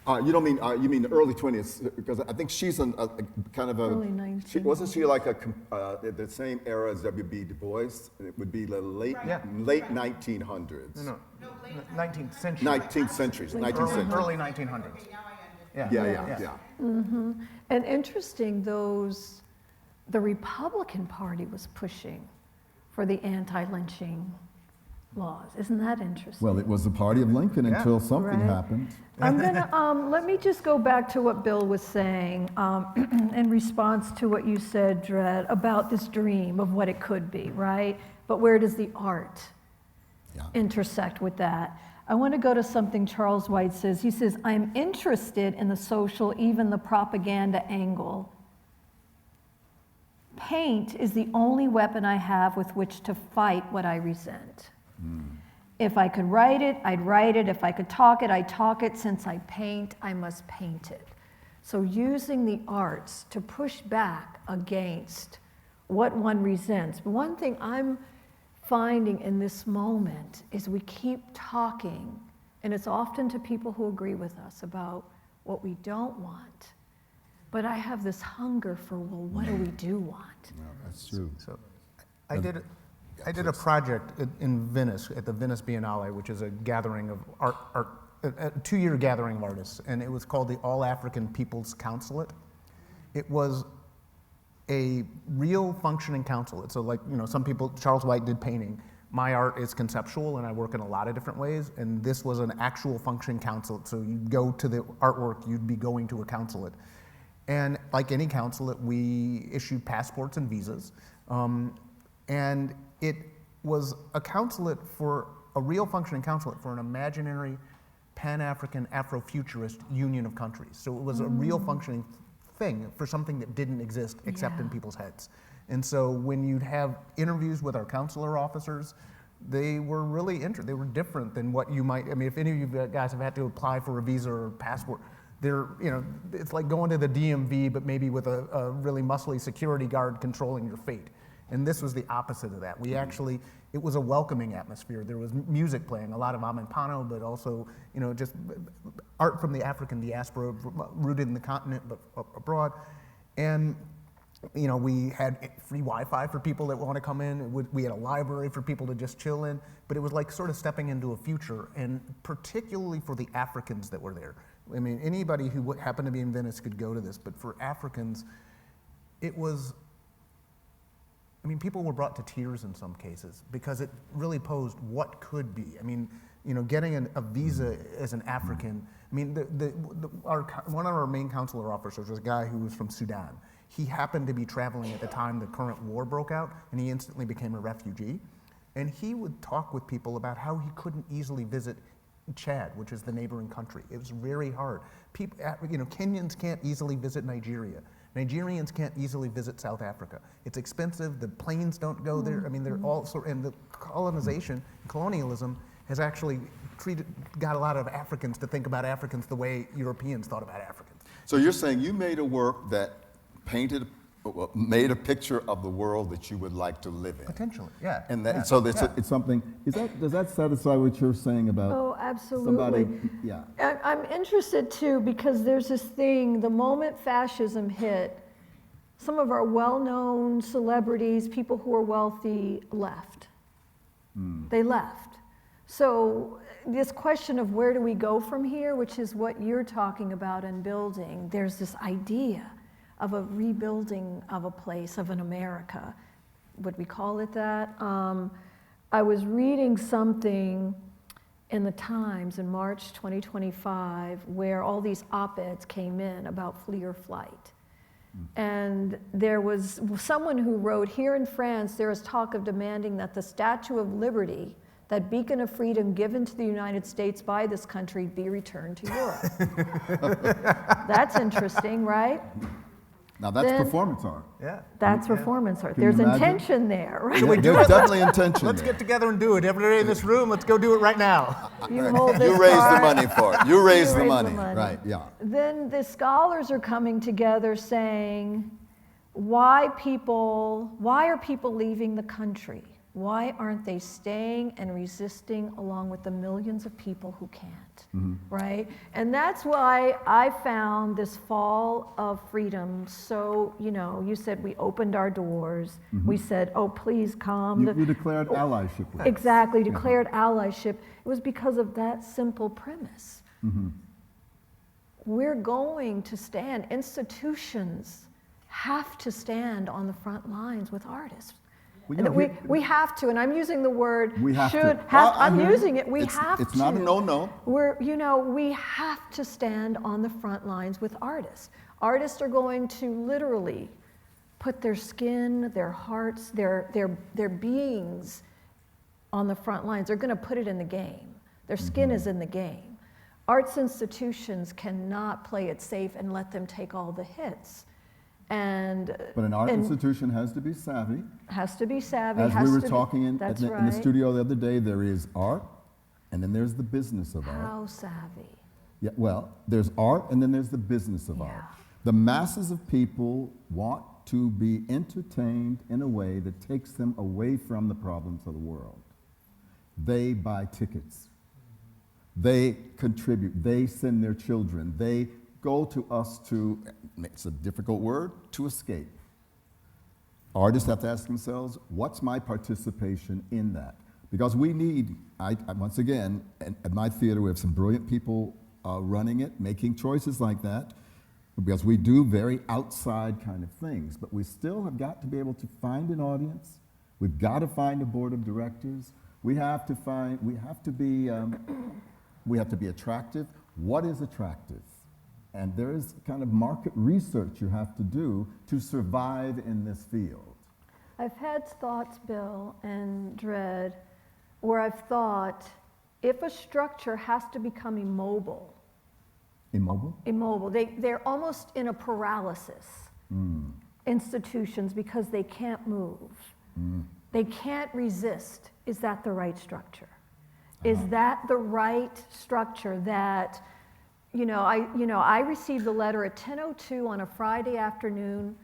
1800s. You don't mean you mean the early 20th? Because I think she's a kind of a. Early 1900s. Wasn't she like the same era as W.B. Du Bois? It would be the late Yeah. late 1900s. No, 19th century. 19th centuries. 19th century. Early 1900s. Now I understand. Yeah. and interesting, the Republican Party was pushing for the anti-lynching laws. Isn't that interesting? Well, it was the party of Lincoln Yeah. until something Right. happened. I'm gonna, let me just go back to what Bill was saying in response to what you said, Dred, about this dream of what it could be, right? But where does the art intersect with that? I want to go to something Charles White says. He says, I'm interested in the social, even the propaganda angle. Paint is the only weapon I have with which to fight what I resent. If I could write it, I'd write it. If I could talk it, I'd talk it. Since I paint, I must paint it. So using the arts to push back against what one resents. But one thing I'm finding in this moment is we keep talking, and it's often to people who agree with us about what we don't want. But I have this hunger for, well, what do we do want? That's true. So I did a project in Venice, at the Venice Biennale, which is a gathering of art, a 2-year gathering of artists, and it was called the All African People's Consulate. It was a real functioning consulate. So like, some people, Charles White did painting. My art is conceptual and I work in a lot of different ways, and this was an actual functioning consulate. So you go to the artwork, you'd be going to a consulate. And like any consulate, we issued passports and visas. And it was a consulate for, a real functioning consulate for an imaginary Pan-African Afrofuturist union of countries. So it was a real functioning thing for something that didn't exist except in people's heads. And so when you'd have interviews with our consular officers, they were really they were different than what you might, if any of you guys have had to apply for a visa or a passport, it's like going to the DMV, but maybe with a really muscly security guard controlling your fate. And this was the opposite of that. It was a welcoming atmosphere. There was music playing, a lot of Amampano, but also, just art from the African diaspora, rooted in the continent, but abroad. And, we had free Wi-Fi for people that want to come in. We had a library for people to just chill in. But it was like sort of stepping into a future, and particularly for the Africans that were there. Anybody who happened to be in Venice could go to this, but for Africans, it was, people were brought to tears in some cases because it really posed what could be. Getting a visa as an African, one of our main consular officers was a guy who was from Sudan. He happened to be traveling at the time the current war broke out, and he instantly became a refugee. And he would talk with people about how he couldn't easily visit Chad, which is the neighboring country. It was very hard. Kenyans can't easily visit Nigeria. Nigerians can't easily visit South Africa. It's expensive. The planes don't go there. They're all and the colonialism has actually got a lot of Africans to think about Africans the way Europeans thought about Africans. So you're saying you made a work that painted made a picture of the world that you would like to live in. Potentially, yeah. And that, yeah. so that's It's something, does that satisfy what you're saying about Oh, absolutely. somebody? Yeah. I'm interested too because there's this thing, the moment fascism hit, some of our well-known celebrities, people who are wealthy, left. They left. So this question of where do we go from here, which is what you're talking about in building, there's this idea of a rebuilding of a place, of an America. Would we call it that? I was reading something in the Times in March 2025 where all these op-eds came in about flee or flight. And there was someone who wrote, here in France, there is talk of demanding that the Statue of Liberty, that beacon of freedom given to the United States by this country, be returned to Europe. That's interesting, right? Now that's Then- performance art. Yeah. That's performance art. Can you There's imagine? intention there, right? Yeah, there's definitely intention Let's there. get together and do it. Everybody in this room, let's go do it right now. You hold this You raise the card. money for it. You raise the raise the money. money. Right, yeah. Then the scholars are coming together saying, why are people leaving the country? Why aren't they staying and resisting along with the millions of people who can't, right? And that's why I found this fall of freedom so, you said we opened our doors. We said, oh, please come. You declared allyship with us. Exactly, declared allyship. It was because of that simple premise. We're going to stand, institutions have to stand on the front lines with artists. Well, And we have to, and I'm using the word We have to. should, Well, I I'm hear you. using it, we It's- have to. it's not a no-no. We have to stand on the front lines with artists. Artists are going to literally put their skin, their hearts, their beings on the front lines. They're gonna put it in the game. Their skin is in the game. Arts institutions cannot play it safe and let them take all the hits. But an art institution has to be savvy. Has to be savvy. As has we were to be- talking in that's the right. studio the other day, there is art, and then there's the business of art. How savvy. Yeah, well, there's art, and then there's the business of art. Yeah. The masses of people want to be entertained in a way that takes them away from the problems of the world. They buy tickets. They contribute. They send their children. They go to us to, it's a difficult word, to escape. Artists have to ask themselves, what's my participation in that? Because we need, once again, at my theater, we have some brilliant people running it, making choices like that, because we do very outside kind of things, but we still have got to be able to find an audience. We've got to find a board of directors. We have to be attractive. What is attractive? And there is kind of market research you have to do to survive in this field. I've had thoughts, Bill and Dred, where I've thought, if a structure has to become immobile, they're almost in a paralysis, institutions, because they can't move. They can't resist. Is that the right structure? Is that the right structure that, I received a letter at 10:02 on a Friday afternoon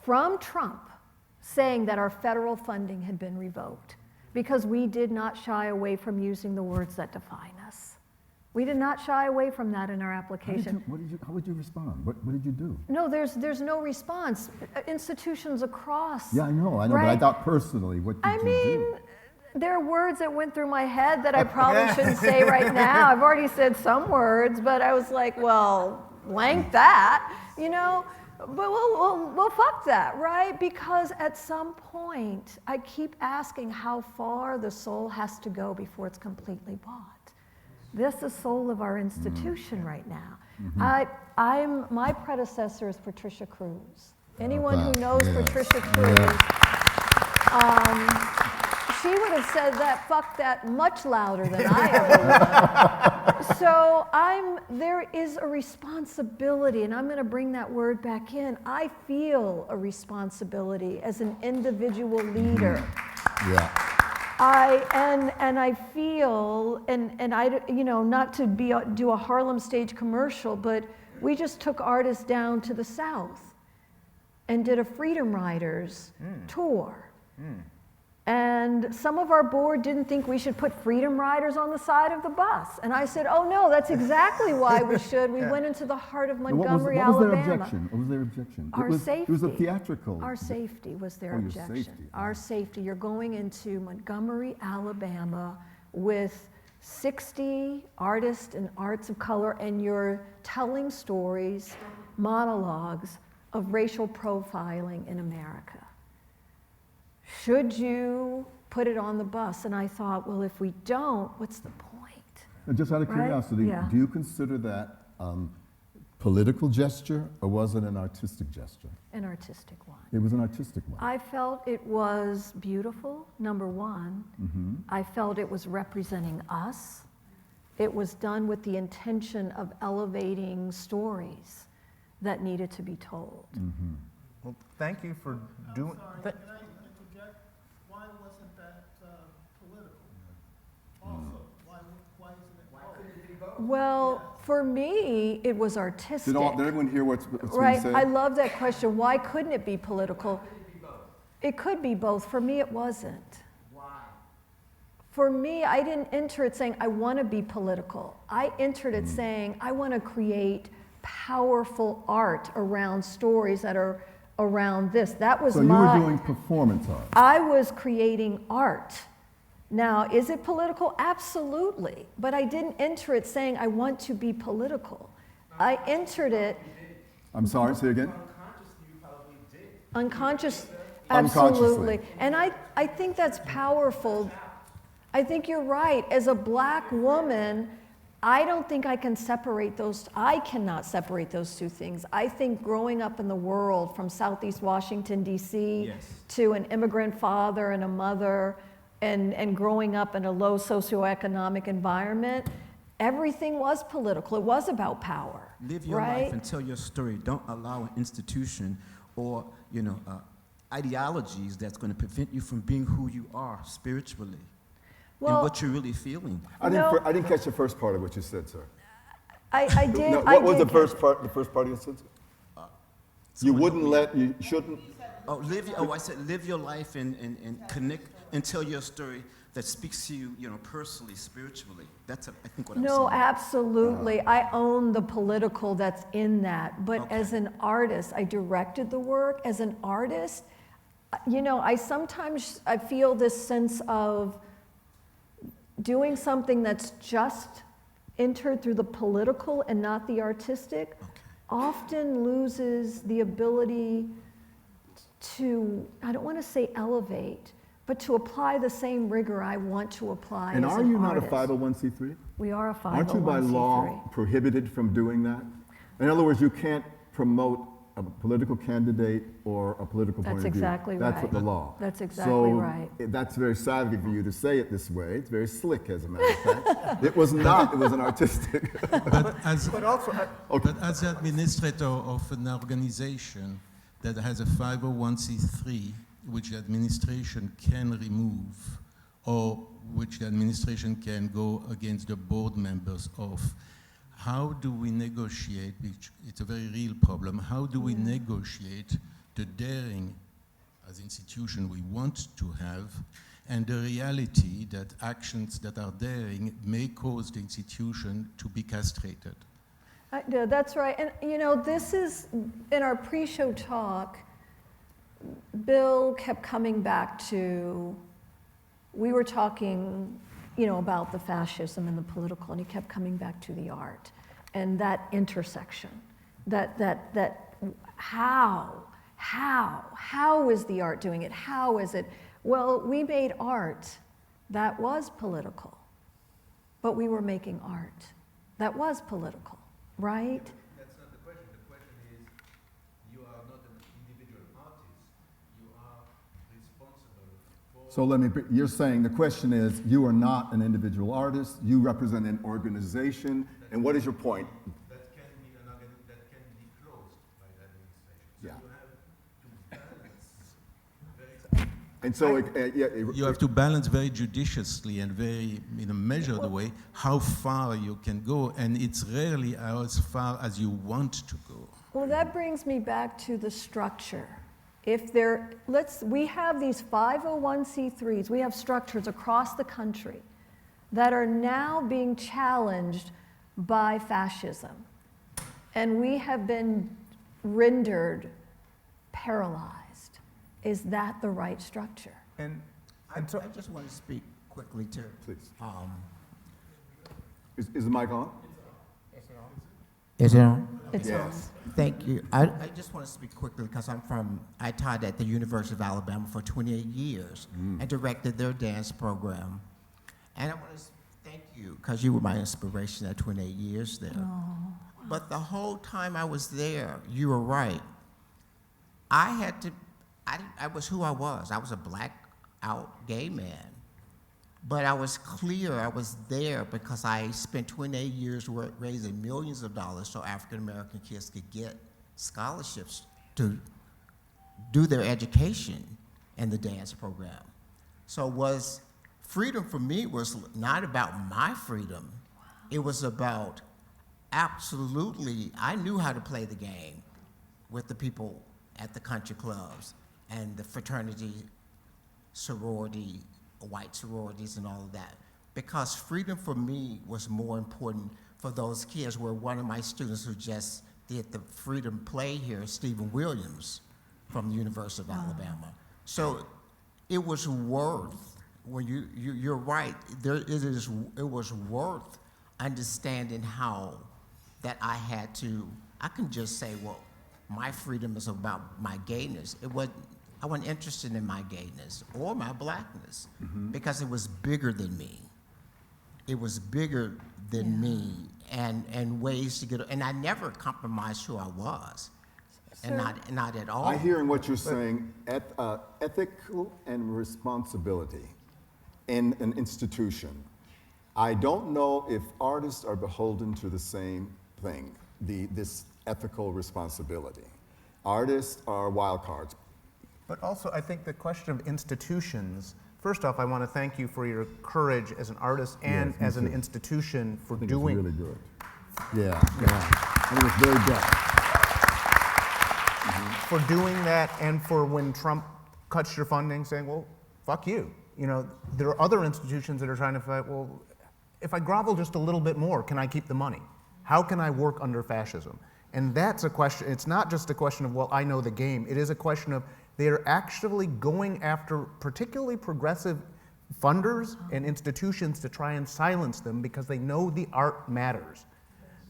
from Trump saying that our federal funding had been revoked because we did not shy away from using the words that define us. We did not shy away from that in our application. How would you respond? What did you do? No, there's no response. Institutions across. Yeah, I know, right? but I thought personally, what did you do? There are words that went through my head that I probably shouldn't say right now. I've already said some words, but I was like, well, blank that, But well, fuck that, right? Because at some point, I keep asking how far the soul has to go before it's completely bought. This is the soul of our institution right now. My predecessor is Patricia Cruz. Anyone who knows Patricia Cruz, she would have said that, fuck that, much louder than I ever would. So there is a responsibility, and I'm going to bring that word back in. I feel a responsibility as an individual leader. Yeah. I feel, and I, not to do a Harlem Stage commercial, but we just took artists down to the South. and did a Freedom Riders tour. And some of our board didn't think we should put Freedom Riders on the side of the bus. And I said, oh no, that's exactly why we should. We went into the heart of Montgomery, what was their Alabama. objection? What was their objection? Our It was a safety. theatrical. Our safety was their Oh, your objection. safety. Our safety. You're going into Montgomery, Alabama with 60 artists and arts of color, and you're telling stories, monologues of racial profiling in America. Should you put it on the bus? And I thought, well, if we don't, what's the point? And just out of Right? curiosity, Yeah. do you consider that political gesture, or was it an artistic gesture? An artistic one. It was an artistic one. I felt it was beautiful, number one. I felt it was representing us. It was done with the intention of elevating stories that needed to be told. Well, thank you for doing. Can I interject? Why wasn't that political? Also, why isn't it both? Well, for me, it was artistic. Did everyone hear what's being Right, said? I love that question. Why couldn't it be political? It could be both. For me, it wasn't. Why? For me, I didn't enter it saying, I want to be political. I entered it saying, I want to create powerful art around stories that are around this. That was So you were doing performance art. I was creating art. Now, is it political? Absolutely. But I didn't enter it saying, I want to be political. I entered it I'm sorry, say again? unconscious, Unconsciously. absolutely. And I think that's powerful. I think you're right. As a black woman, I don't think I can separate those. I cannot separate those two things. I think growing up in the world from Southeast Washington, D.C., to an immigrant father and a mother, and growing up in a low socioeconomic environment, everything was political. It was about power. Live your right? life and tell your story. Don't allow an institution or ideologies that's going to prevent you from being who you are spiritually and what you're really feeling. I didn't catch the first part of what you said, sir. I did. No, I what was did the first part? The first part of your sentence? You shouldn't. I said live your life and connect and tell your story that speaks to you, personally, spiritually. That's, I think, what I'm saying. No, absolutely. I own the political that's in that. But as an artist, I directed the work. As an artist, I sometimes feel this sense of doing something that's just entered through the political and not the artistic, often loses the ability to, I don't want to say elevate, but to apply the same rigor I want to apply And as are an you not a artist. 501c3? We are a 501c3. Aren't you by law prohibited from doing that? In other words, you can't promote a political candidate or a political point That's of view. exactly That's right. what the law. That's exactly right. So that's very savvy for you to say it this way. It's very slick, as a matter of fact. It was not. It was an artistic. But as Okay. the administrator of an organization that has a 501c3, which the administration can remove, or which the administration can go against the board members of, how do we negotiate, which it's a very real problem, how do we negotiate the daring as institution we want to have, and the reality that actions that are daring may cause the institution to be castrated? Yeah, that's right. And this is, in our pre-show talk, Bill kept coming back to, we were talking, about the fascism and the political, and he kept coming back to the art and that intersection, that how is the art doing it? How is it? Well, we made art that was political, but we were making art that was political, right? That's not the question. The question is, you are not an individual artist. You are responsible for... So you're saying the question is, you are not an individual artist, you represent an organization, and what is your point? That can be that can be closed by the administration. So Yeah. you have to balance very... And so, You have to balance very judiciously and very, in a measured way, how far you can go, and it's rarely as far as you want to go. Well, that brings me back to the structure. We have these 501c3s, we have structures across the country that are now being challenged by fascism. And we have been rendered paralyzed. Is that the right structure? And I just want to speak quickly too. Please. Is the mic on? Is it on? It's Yes. Thank you. I just want to speak quickly because I taught at the University of Alabama for 28 years and directed their dance program. And I want to thank you because you were my inspiration at 28 years there. But the whole time I was there, you were right. I was who I was. I was a black out gay man. But I was clear I was there because I spent 28 years raising millions of dollars so African American kids could get scholarships to do their education in the dance program. So freedom for me was not about my freedom. It was about absolutely, I knew how to play the game with the people at the country clubs and the fraternity, sorority, white sororities and all of that. Because freedom for me was more important for those kids, where one of my students who just did the freedom play here, Stephen Williams from the University of Alabama. So it was worth, when you're right, it was worth understanding how that I can just say, well, my freedom is about my gayness. I wasn't interested in my gayness or my blackness because it was bigger than me. It was bigger than me and ways to get, and I never compromised who I was, and not at all. I hear in what you're saying ethical and responsibility in an institution. I don't know if artists are beholden to the same thing, this ethical responsibility. Artists are wild cards. But also, I think the question of institutions, first off, I want to thank you for your courage as an artist and as an institution for doing. It's really good. Yeah. I think it's very good. For doing that, and for when Trump cuts your funding, saying, well, fuck you. You know, there are other institutions that are trying to fight, well, if I grovel just a little bit more, can I keep the money? How can I work under fascism? And that's a question. It's not just a question of, well, I know the game. It is a question of, they are actually going after particularly progressive funders and institutions to try and silence them because they know the art matters.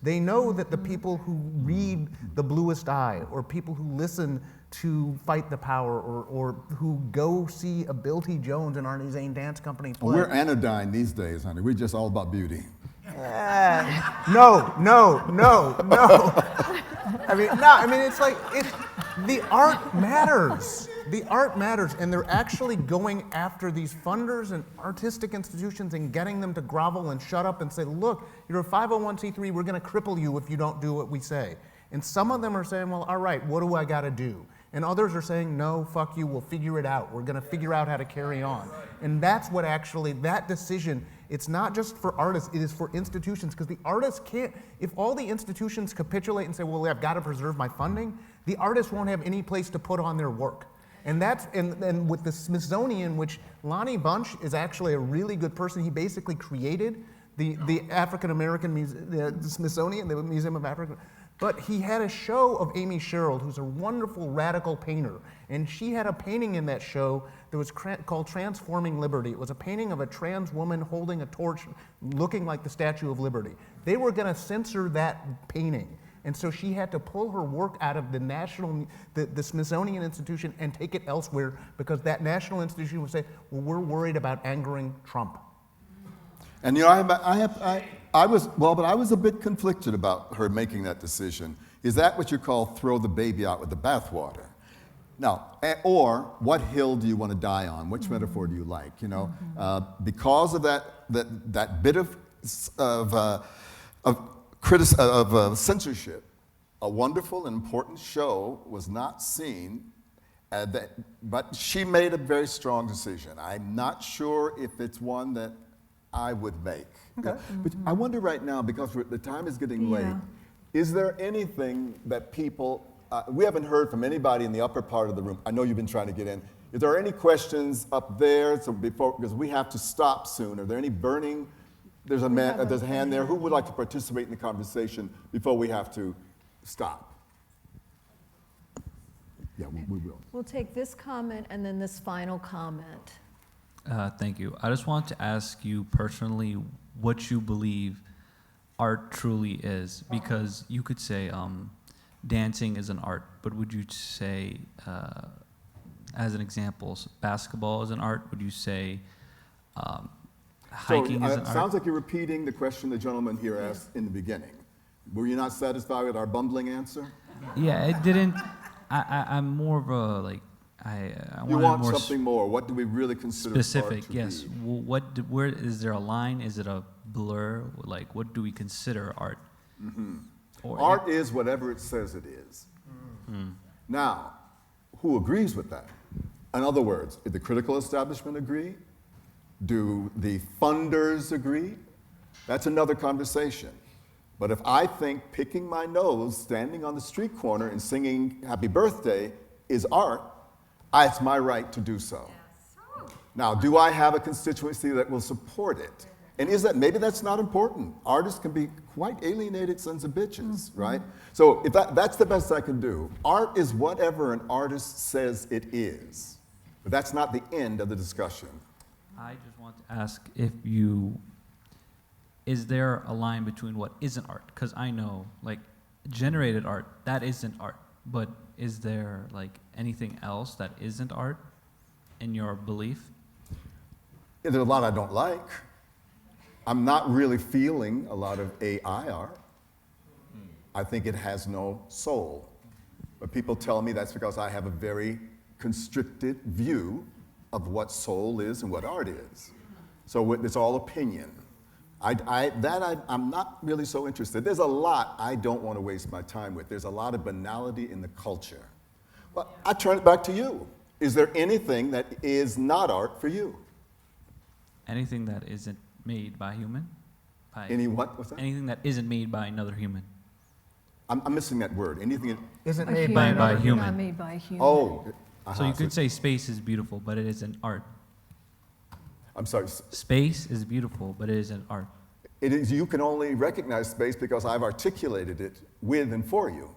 They know that the people who read The Bluest Eye, or people who listen to Fight the Power, or who go see a Bill T. Jones and Arnie Zane Dance Company play. We're anodyne these days, honey. We're just all about beauty. No. I mean, it's like, the art matters. The art matters, and they're actually going after these funders and artistic institutions and getting them to grovel and shut up and say, look, you're a 501c3, we're gonna cripple you if you don't do what we say. And some of them are saying, well, all right, what do I gotta do? And others are saying, no, fuck you, we'll figure it out. We're gonna figure out how to carry on. And that's what actually, that decision, it's not just for artists, it is for institutions, because the artists can't, if all the institutions capitulate and say, well, I've gotta preserve my funding, the artists won't have any place to put on their work. And that's, and with the Smithsonian, which Lonnie Bunch is actually a really good person, he basically created the African American the Smithsonian, the Museum of African. But he had a show of Amy Sherald, who's a wonderful radical painter. And she had a painting in that show that was called Transforming Liberty. It was a painting of a trans woman holding a torch, looking like the Statue of Liberty. They were gonna censor that painting. And so she had to pull her work out of the Smithsonian Institution and take it elsewhere, because that national institution would say, well, we're worried about angering Trump. And you know, I was a bit conflicted about her making that decision. Is that what you call throw the baby out with the bathwater? Now, or what hill do you want to die on? Which metaphor do you like? You know, because of that bit of censorship, a wonderful and important show was not seen. But she made a very strong decision. I'm not sure if it's one that I would make. Okay. But I wonder right now, because the time is getting late, Is there anything that people, we haven't heard from anybody in the upper part of the room. I know you've been trying to get in. Is there any questions up there? So before, because we have to stop soon. Are there any burning? There's a hand there. Who would like to participate in the conversation before we have to stop? Yeah, we will. We'll take this comment and then this final comment. Thank you. I just want to ask you personally what you believe art truly is, because you could say dancing is an art, but would you say, as an example, basketball is an art? Would you say hiking is an art? Sounds like you're repeating the question the gentleman here asked in the beginning. Were you not satisfied with our bumbling answer? Yeah, it didn't. I'm more of a like. I You wanted want more something more. What do we really consider specific? art to Yes. be? Where is there a line? Is it a blur? Like, what do we consider art? Or Art is whatever it says it is. Now, who agrees with that? In other words, did the critical establishment agree? Do the funders agree? That's another conversation. But if I think picking my nose, standing on the street corner and singing Happy Birthday is art, it's my right to do so. Now, do I have a constituency that will support it? And maybe that's not important. Artists can be quite alienated sons of bitches, right? So if that's the best I can do. Art is whatever an artist says it is. But that's not the end of the discussion. I just want to ask is there a line between what isn't art? Because I know, like, generated art, that isn't art. But is there, like, anything else that isn't art in your belief? Yeah, there's a lot I don't like. I'm not really feeling a lot of AI art. I think it has no soul. But people tell me that's because I have a very constricted view of what soul is and what art is. So it's all opinion. I'm not really so interested. There's a lot I don't want to waste my time with. There's a lot of banality in the culture. Well, I turn it back to you. Is there anything that is not art for you? Anything that isn't made by human? Any what? What's that? Anything that isn't made by another human. I'm missing that word. Anything Isn't A made by human, another Not human. made by a human. Oh. So you could say space is beautiful, but it isn't art. I'm sorry. Space is beautiful, but it isn't art. It is. You can only recognize space because I've articulated it with and for you.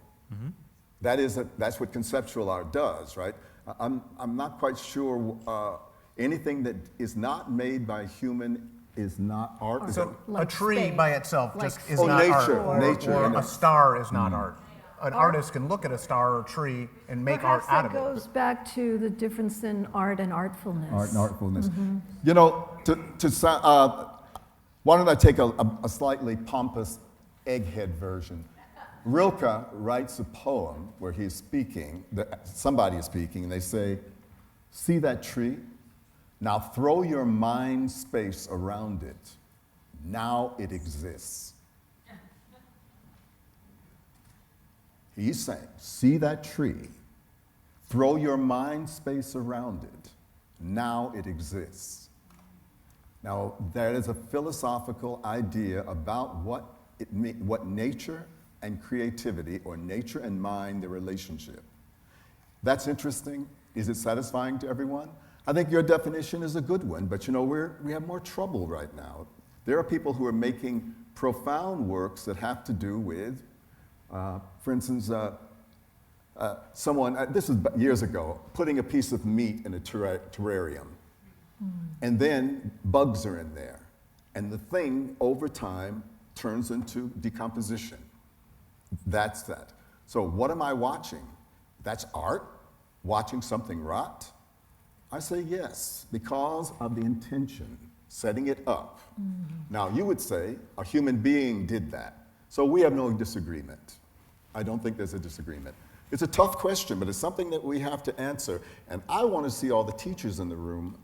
That's what conceptual art does, right? I'm not quite sure anything that is not made by a human is not art. So Like a tree space, by itself like just is Oh, not nature, art. nature, Or yeah. a star is not art. An artist can look at a star or tree and make Perhaps art out that of it. goes back to the difference in art and artfulness. Art and artfulness. You know, why don't I take a slightly pompous egghead version? Rilke writes a poem where he's speaking, somebody is speaking, and they say, "See that tree? Now throw your mind space around it. Now it exists." He's saying, see that tree? Throw your mind space around it. Now it exists. Now, that is a philosophical idea about what nature and creativity, or nature and mind, the relationship. That's interesting. Is it satisfying to everyone? I think your definition is a good one, but you know, we have more trouble right now. There are people who are making profound works that have to do with, for instance, someone, this was years ago, putting a piece of meat in a terrarium. And then bugs are in there. And the thing, over time, turns into decomposition. That's that. So what am I watching? That's art? Watching something rot? I say yes, because of the intention, setting it up. Now, you would say a human being did that. So we have no disagreement. I don't think there's a disagreement. It's a tough question, but it's something that we have to answer. And I want to see all the teachers in the room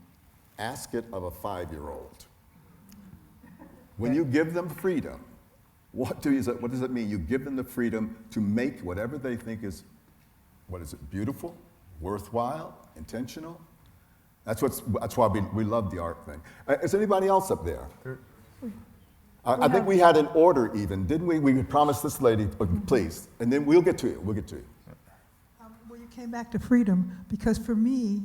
ask it of a 5-year-old. When you give them freedom, what does it mean? You give them the freedom to make whatever they think is, beautiful, worthwhile, intentional? That's why we love the art thing. Is anybody else up there? I think we had an order even, didn't we? We promised this lady, please, and then we'll get to you. We'll get to you. Well, you came back to freedom because for me,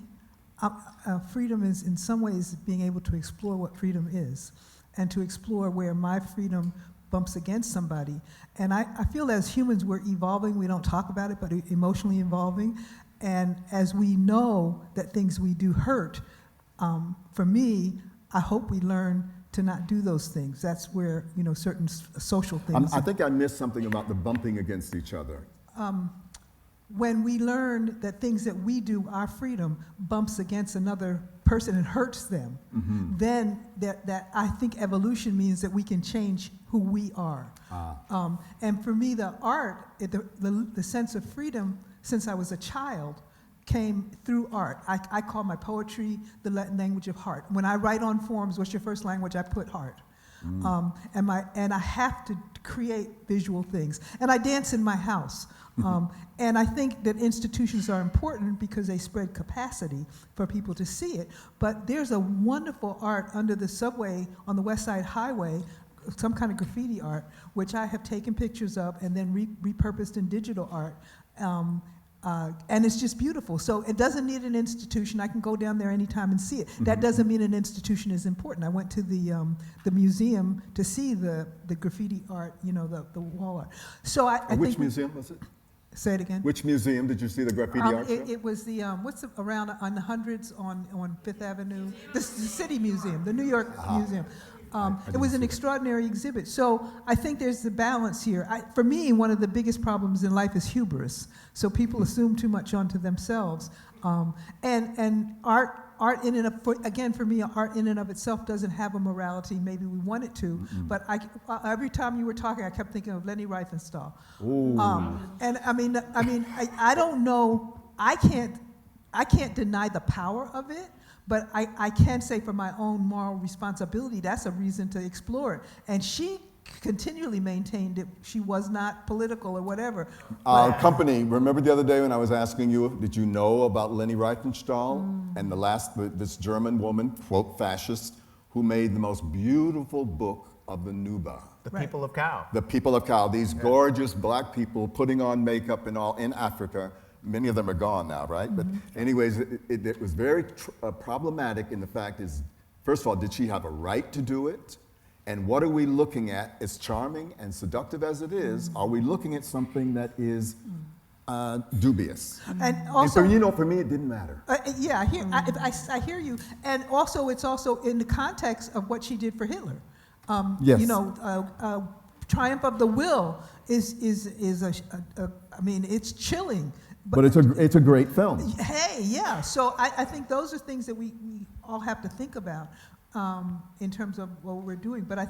freedom is in some ways being able to explore what freedom is and to explore where my freedom bumps against somebody. And I feel that as humans we're evolving. We don't talk about it, but emotionally evolving. And as we know that things we do hurt, for me, I hope we learn to not do those things. That's where, certain social things. I think I missed something about the bumping against each other. When we learn that things that we do, our freedom, bumps against another person and hurts them, then that I think evolution means that we can change who we are. And for me, the art, the sense of freedom since I was a child came through art. I call my poetry the language of heart. When I write on forms, what's your first language? I put heart. And I have to create visual things. And I dance in my house. And I think that institutions are important because they spread capacity for people to see it. But there's a wonderful art under the subway on the West Side Highway, some kind of graffiti art, which I have taken pictures of and then repurposed in digital art. And it's just beautiful. So it doesn't need an institution. I can go down there anytime and see it. That doesn't mean an institution is important. I went to the museum to see the graffiti art, the wall art. So I Which think museum was it? Say it again. Which museum did you see the graffiti art show? It was the, around on the hundreds on Fifth Avenue, the City Museum, the New York Museum. It was an extraordinary exhibit. So I think there's the balance here. For me, one of the biggest problems in life is hubris. So people assume too much onto themselves. And art in and of, for me, art in and of itself doesn't have a morality. Maybe we want it to, but every time you were talking, I kept thinking of Leni Riefenstahl. And I don't know. I can't deny the power of it. But I can say for my own moral responsibility, that's a reason to explore it. And she continually maintained it. She was not political or whatever. Company, remember the other day when I was asking you, did you know about Leni Riefenstahl and this German woman, quote, fascist, who made the most beautiful book of the Nuba? The People of Cow. The People of Cow, these gorgeous black people putting on makeup and all in Africa. Many of them are gone now, right? But anyways, it was very problematic in the fact is, first of all, did she have a right to do it? And what are we looking at? As charming and seductive as it is, are we looking at something that is dubious? And also, and for me, it didn't matter. Yeah, I hear you. And also, it's also in the context of what she did for Hitler. Yes. Triumph of the Will is it's chilling. But it's a great film. Hey, yeah. So I think those are things that we all have to think about in terms of what we're doing. But I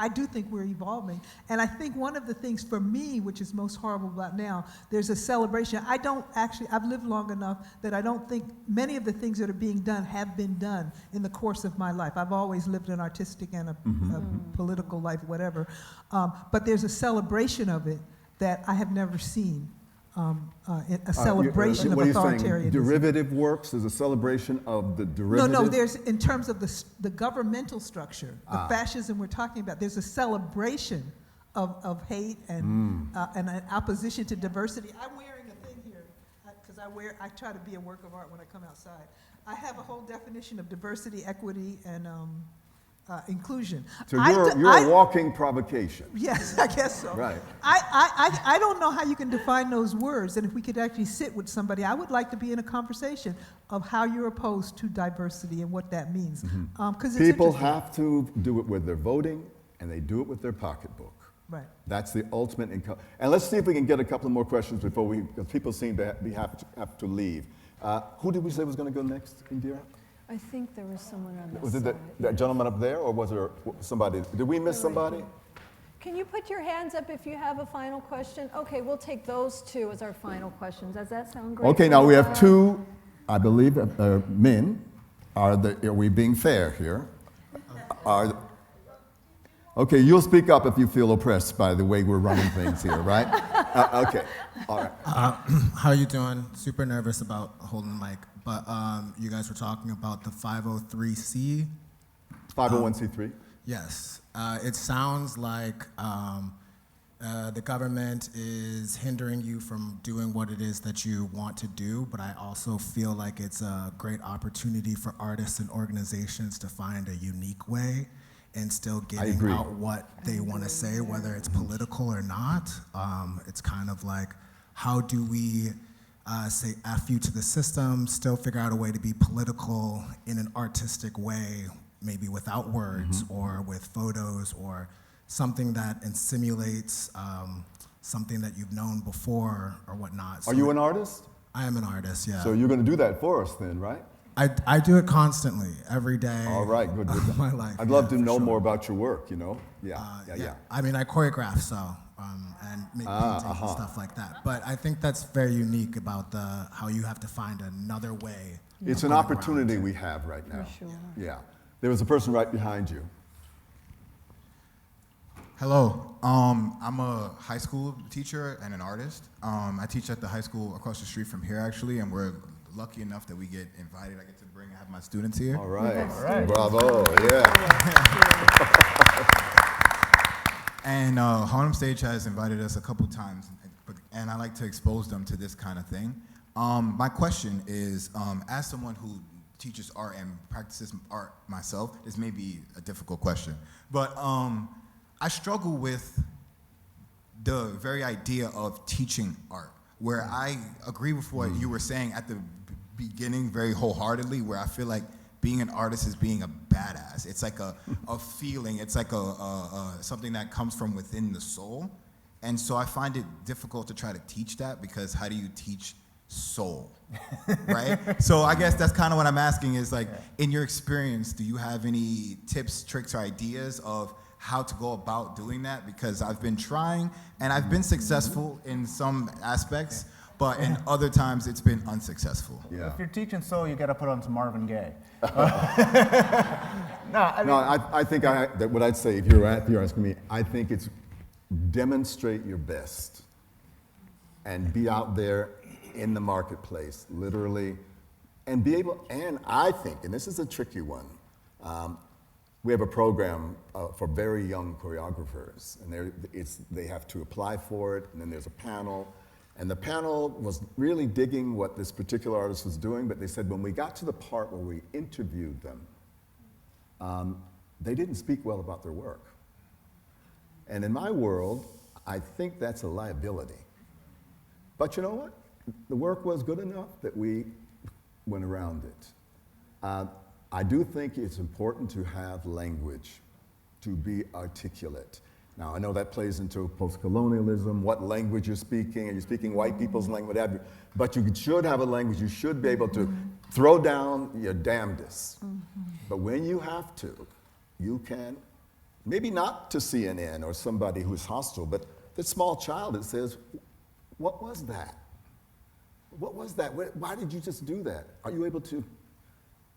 do think we're evolving. And I think one of the things for me, which is most horrible about now, there's a celebration. I've lived long enough that I don't think many of the things that are being done have been done in the course of my life. I've always lived an artistic and a political life, whatever. But there's a celebration of it that I have never seen. A celebration of authoritarianism. What are you saying? Derivative works? There's a celebration of the derivative? No, there's, in terms of the governmental structure, the fascism we're talking about, there's a celebration of hate and an opposition to diversity. I'm wearing a thing here, because I try to be a work of art when I come outside. I have a whole definition of diversity, equity, and inclusion. So you're a walking provocation. Yes, I guess so. Right. I don't know how you can define those words, and if we could actually sit with somebody, I would like to be in a conversation of how you're opposed to diversity and what that means. People have to do it with their voting, and they do it with their pocketbook. Right. That's the ultimate income. And let's see if we can get a couple more questions before because people seem to have to leave. Who did we say was going to go next, Indira? I think there was someone on this Was it side. that gentleman up there, or was there somebody? Did we miss somebody? Can you put your hands up if you have a final question? Okay, we'll take those two as our final questions. Does that sound great? Okay, now we have two, I believe, men. Are we being fair here? Okay, you'll speak up if you feel oppressed by the way we're running things here, right? Okay, all right. How are you doing? Super nervous about holding the mic, but you guys were talking about the 503C. 501c3? Yes. It sounds like the government is hindering you from doing what it is that you want to do, but I also feel like it's a great opportunity for artists and organizations to find a unique way and still getting out what they want to say, whether it's political or not. It's kind of like, how do we say F you to the system, still figure out a way to be political in an artistic way, maybe without words or with photos or something that simulates something that you've known before or whatnot. So Are you an artist? I am an artist, yeah. So you're going to do that for us then, right? I do it constantly, every day. All right, good. Of my life. I'd love to know more about your work, you know? Yeah. I mean, I choreograph, so, and make paintings and stuff like that. But I think that's very unique about how you have to find another way. It's an opportunity we have right now. For sure. Yeah. There was a person right behind you. Hello, I'm a high school teacher and an artist. I teach at the high school across the street from here, actually, and we're lucky enough that we get invited. I get to have my students here. All right. Bravo, yeah. And Harlem Stage has invited us a couple times, and I like to expose them to this kind of thing. My question is, as someone who teaches art and practices art myself, this may be a difficult question, but I struggle with the very idea of teaching art, where I agree with what you were saying at the beginning very wholeheartedly, where I feel like being an artist is being a badass. It's like a feeling, it's like something that comes from within the soul. And so I find it difficult to try to teach that, because how do you teach soul, right? So I guess that's kind of what I'm asking is, like, in your experience, do you have any tips, tricks, or ideas of how to go about doing that? Because I've been trying, and I've been successful in some aspects, but in other times it's been unsuccessful. Yeah. If you're teaching soul, you got to put on some Marvin Gaye. I think that what I'd say, if you're asking me, I think it's demonstrate your best and be out there in the marketplace, literally, and be able, and I think, and this is a tricky one, we have a program for very young choreographers, and they have to apply for it, and then there's a panel. And the panel was really digging what this particular artist was doing, but they said when we got to the part where we interviewed them, they didn't speak well about their work. And in my world, I think that's a liability. But you know what? The work was good enough that we went around it. I do think it's important to have language, to be articulate. Now, I know that plays into post-colonialism, what language you're speaking. Are you speaking white people's language? Whatever. But you should have a language. You should be able to throw down your damnedest. But when you have to, you can, maybe not to CNN or somebody who's hostile, but the small child that says, what was that? What was that? Why did you just do that? Are you able to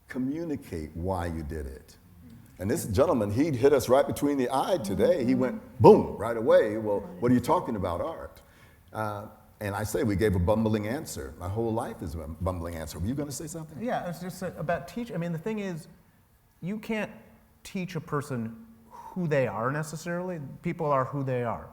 communicate why you did it? And this gentleman, he'd hit us right between the eye today. He went, boom, right away. Well, what are you talking about, art? And I say we gave a bumbling answer. My whole life is a bumbling answer. Were you going to say something? Yeah, it's just about teach. I mean, the thing is, you can't teach a person who they are necessarily. People are who they are.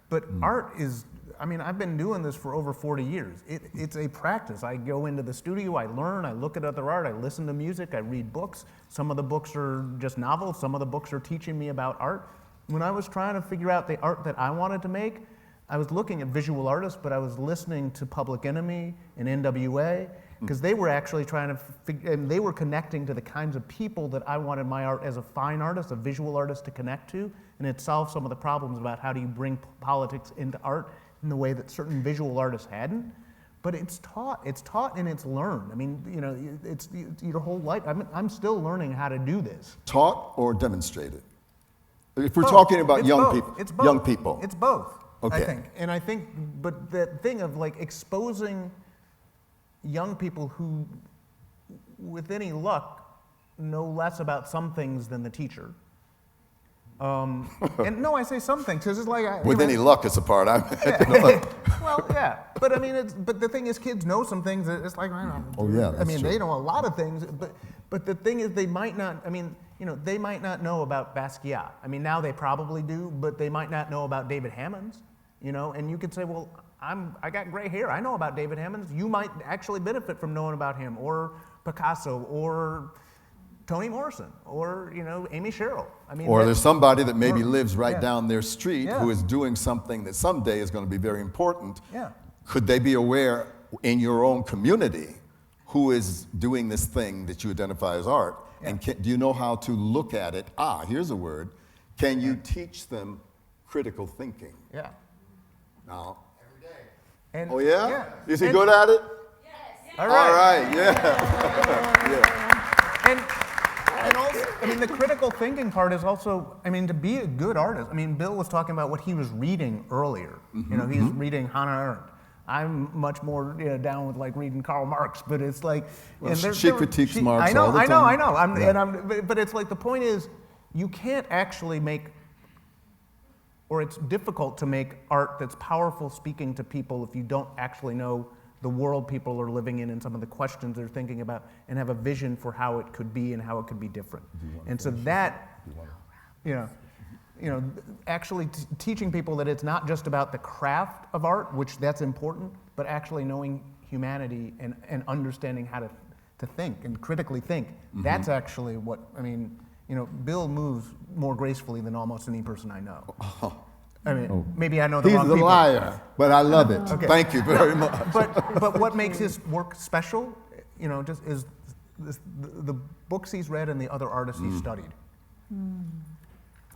But art is, I mean, I've been doing this for over 40 years. It's a practice. I go into the studio, I learn, I look at other art, I listen to music, I read books. Some of the books are just novels, some of the books are teaching me about art. When I was trying to figure out the art that I wanted to make, I was looking at visual artists, but I was listening to Public Enemy and NWA, because they were actually trying to figure, and they were connecting to the kinds of people that I wanted my art as a fine artist, a visual artist, to connect to, and it solved some of the problems about how do you bring politics into art in the way that certain visual artists hadn't. But it's taught and it's learned. I mean, you know, it's your whole life. I'm still learning how to do this. Taught or demonstrated? If we're talking about young people. It's both. Young people. It's both, okay. I think. And I think, but that thing of like exposing young people who, with any luck, know less about some things than the teacher. And no, I say some things, because it's like... With any luck is the part I'm... Well, yeah, but I mean, but the thing is, kids know some things. It's like, I don't know. Oh, yeah, I that's mean, true. they know a lot of things, but the thing is, they might not. I mean, they might not know about Basquiat. I mean, now they probably do, but they might not know about David Hammons. And you could say, well, I got gray hair. I know about David Hammons. You might actually benefit from knowing about him, or Picasso, or Toni Morrison, or Amy Sherrill. I mean, Or there's somebody that maybe lives right yeah. down their street Yeah. who is doing something that someday is going to be very important. Yeah. Could they be aware in your own community who is doing this thing that you identify as art? Yeah. And do you know how to look at it? Here's a word. Can you teach them critical thinking? Yeah. Now. And, Oh, yeah? Is he And- good at it? Yes. All All right. right, yeah. Yeah. And also, I mean, the critical thinking part is also, I mean, to be a good artist. I mean, Bill was talking about what he was reading earlier. He's reading Hannah Arendt. I'm much more down with like reading Karl Marx, but it's like, Well, she critiques Marx I know, all the I know, I time. know. But it's like the point is, you can't actually make, or it's difficult to make art that's powerful speaking to people if you don't actually know the world people are living in and some of the questions they're thinking about, and have a vision for how it could be and how it could be different. And so that, actually teaching people that it's not just about the craft of art, which that's important, but actually knowing humanity and understanding how to think and critically think. That's actually what, I mean, Bill moves more gracefully than almost any person I know. I mean, maybe I know the wrong He's a people. liar, but I love it. Okay. Thank you very much. But what makes his work special, just is the books he's read and the other artists he's studied.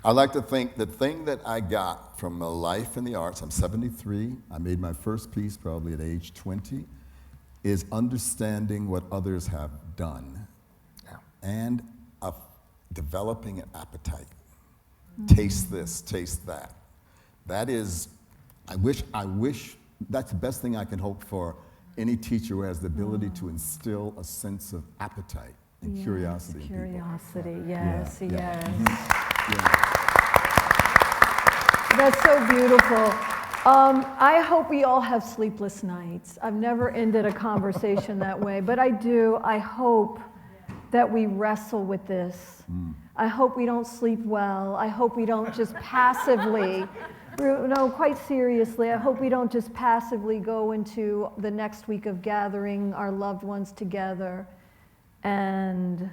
I like to think the thing that I got from my life in the arts, I'm 73, I made my first piece probably at age 20, is understanding what others have done and developing an appetite. Taste this, taste that. That is, I wish, that's the best thing I can hope for any teacher who has the ability to instill a sense of appetite and curiosity in people. Curiosity, yes, Yeah, yes. Yeah. That's so beautiful. I hope we all have sleepless nights. I've never ended a conversation that way, but I do. I hope that we wrestle with this. I hope we don't sleep well. I hope we don't just passively, no, quite seriously, I hope we don't just passively go into the next week of gathering our loved ones together and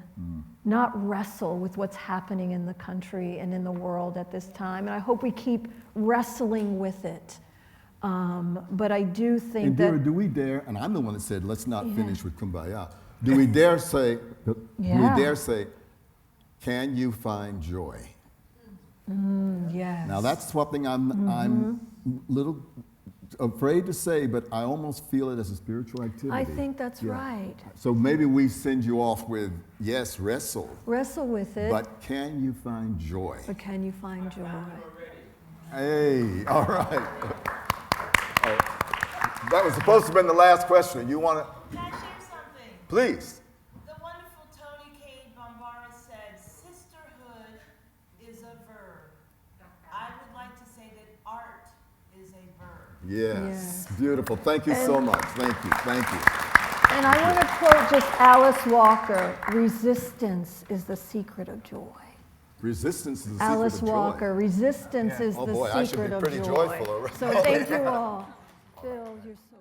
not wrestle with what's happening in the country and in the world at this time. And I hope we keep wrestling with it. But I do think Indira, that... do we dare, and I'm the one that said, let's not finish with Kumbaya. Do we dare say, can you find joy? Yes. Now that's something I'm a little afraid to say, but I almost feel it as a spiritual activity. I think that's right. So maybe we send you off with, yes, wrestle. Wrestle with it. But can you find joy? But can you find joy? Hey, all right. Oh, that was supposed to have been the last question. You want to? Can I share something? Please. The wonderful Tony Cade Bombara said, sisterhood is a verb. I would like to say that art is a verb. Yes. Beautiful. Thank you so much. Thank you. Thank you. And I want to quote just Alice Walker, resistance is the secret of joy. Resistance is the Alice secret of joy. Walker, resistance is Oh the boy, I should secret be of pretty joy. joyful already. So thank you all. Phil, you're so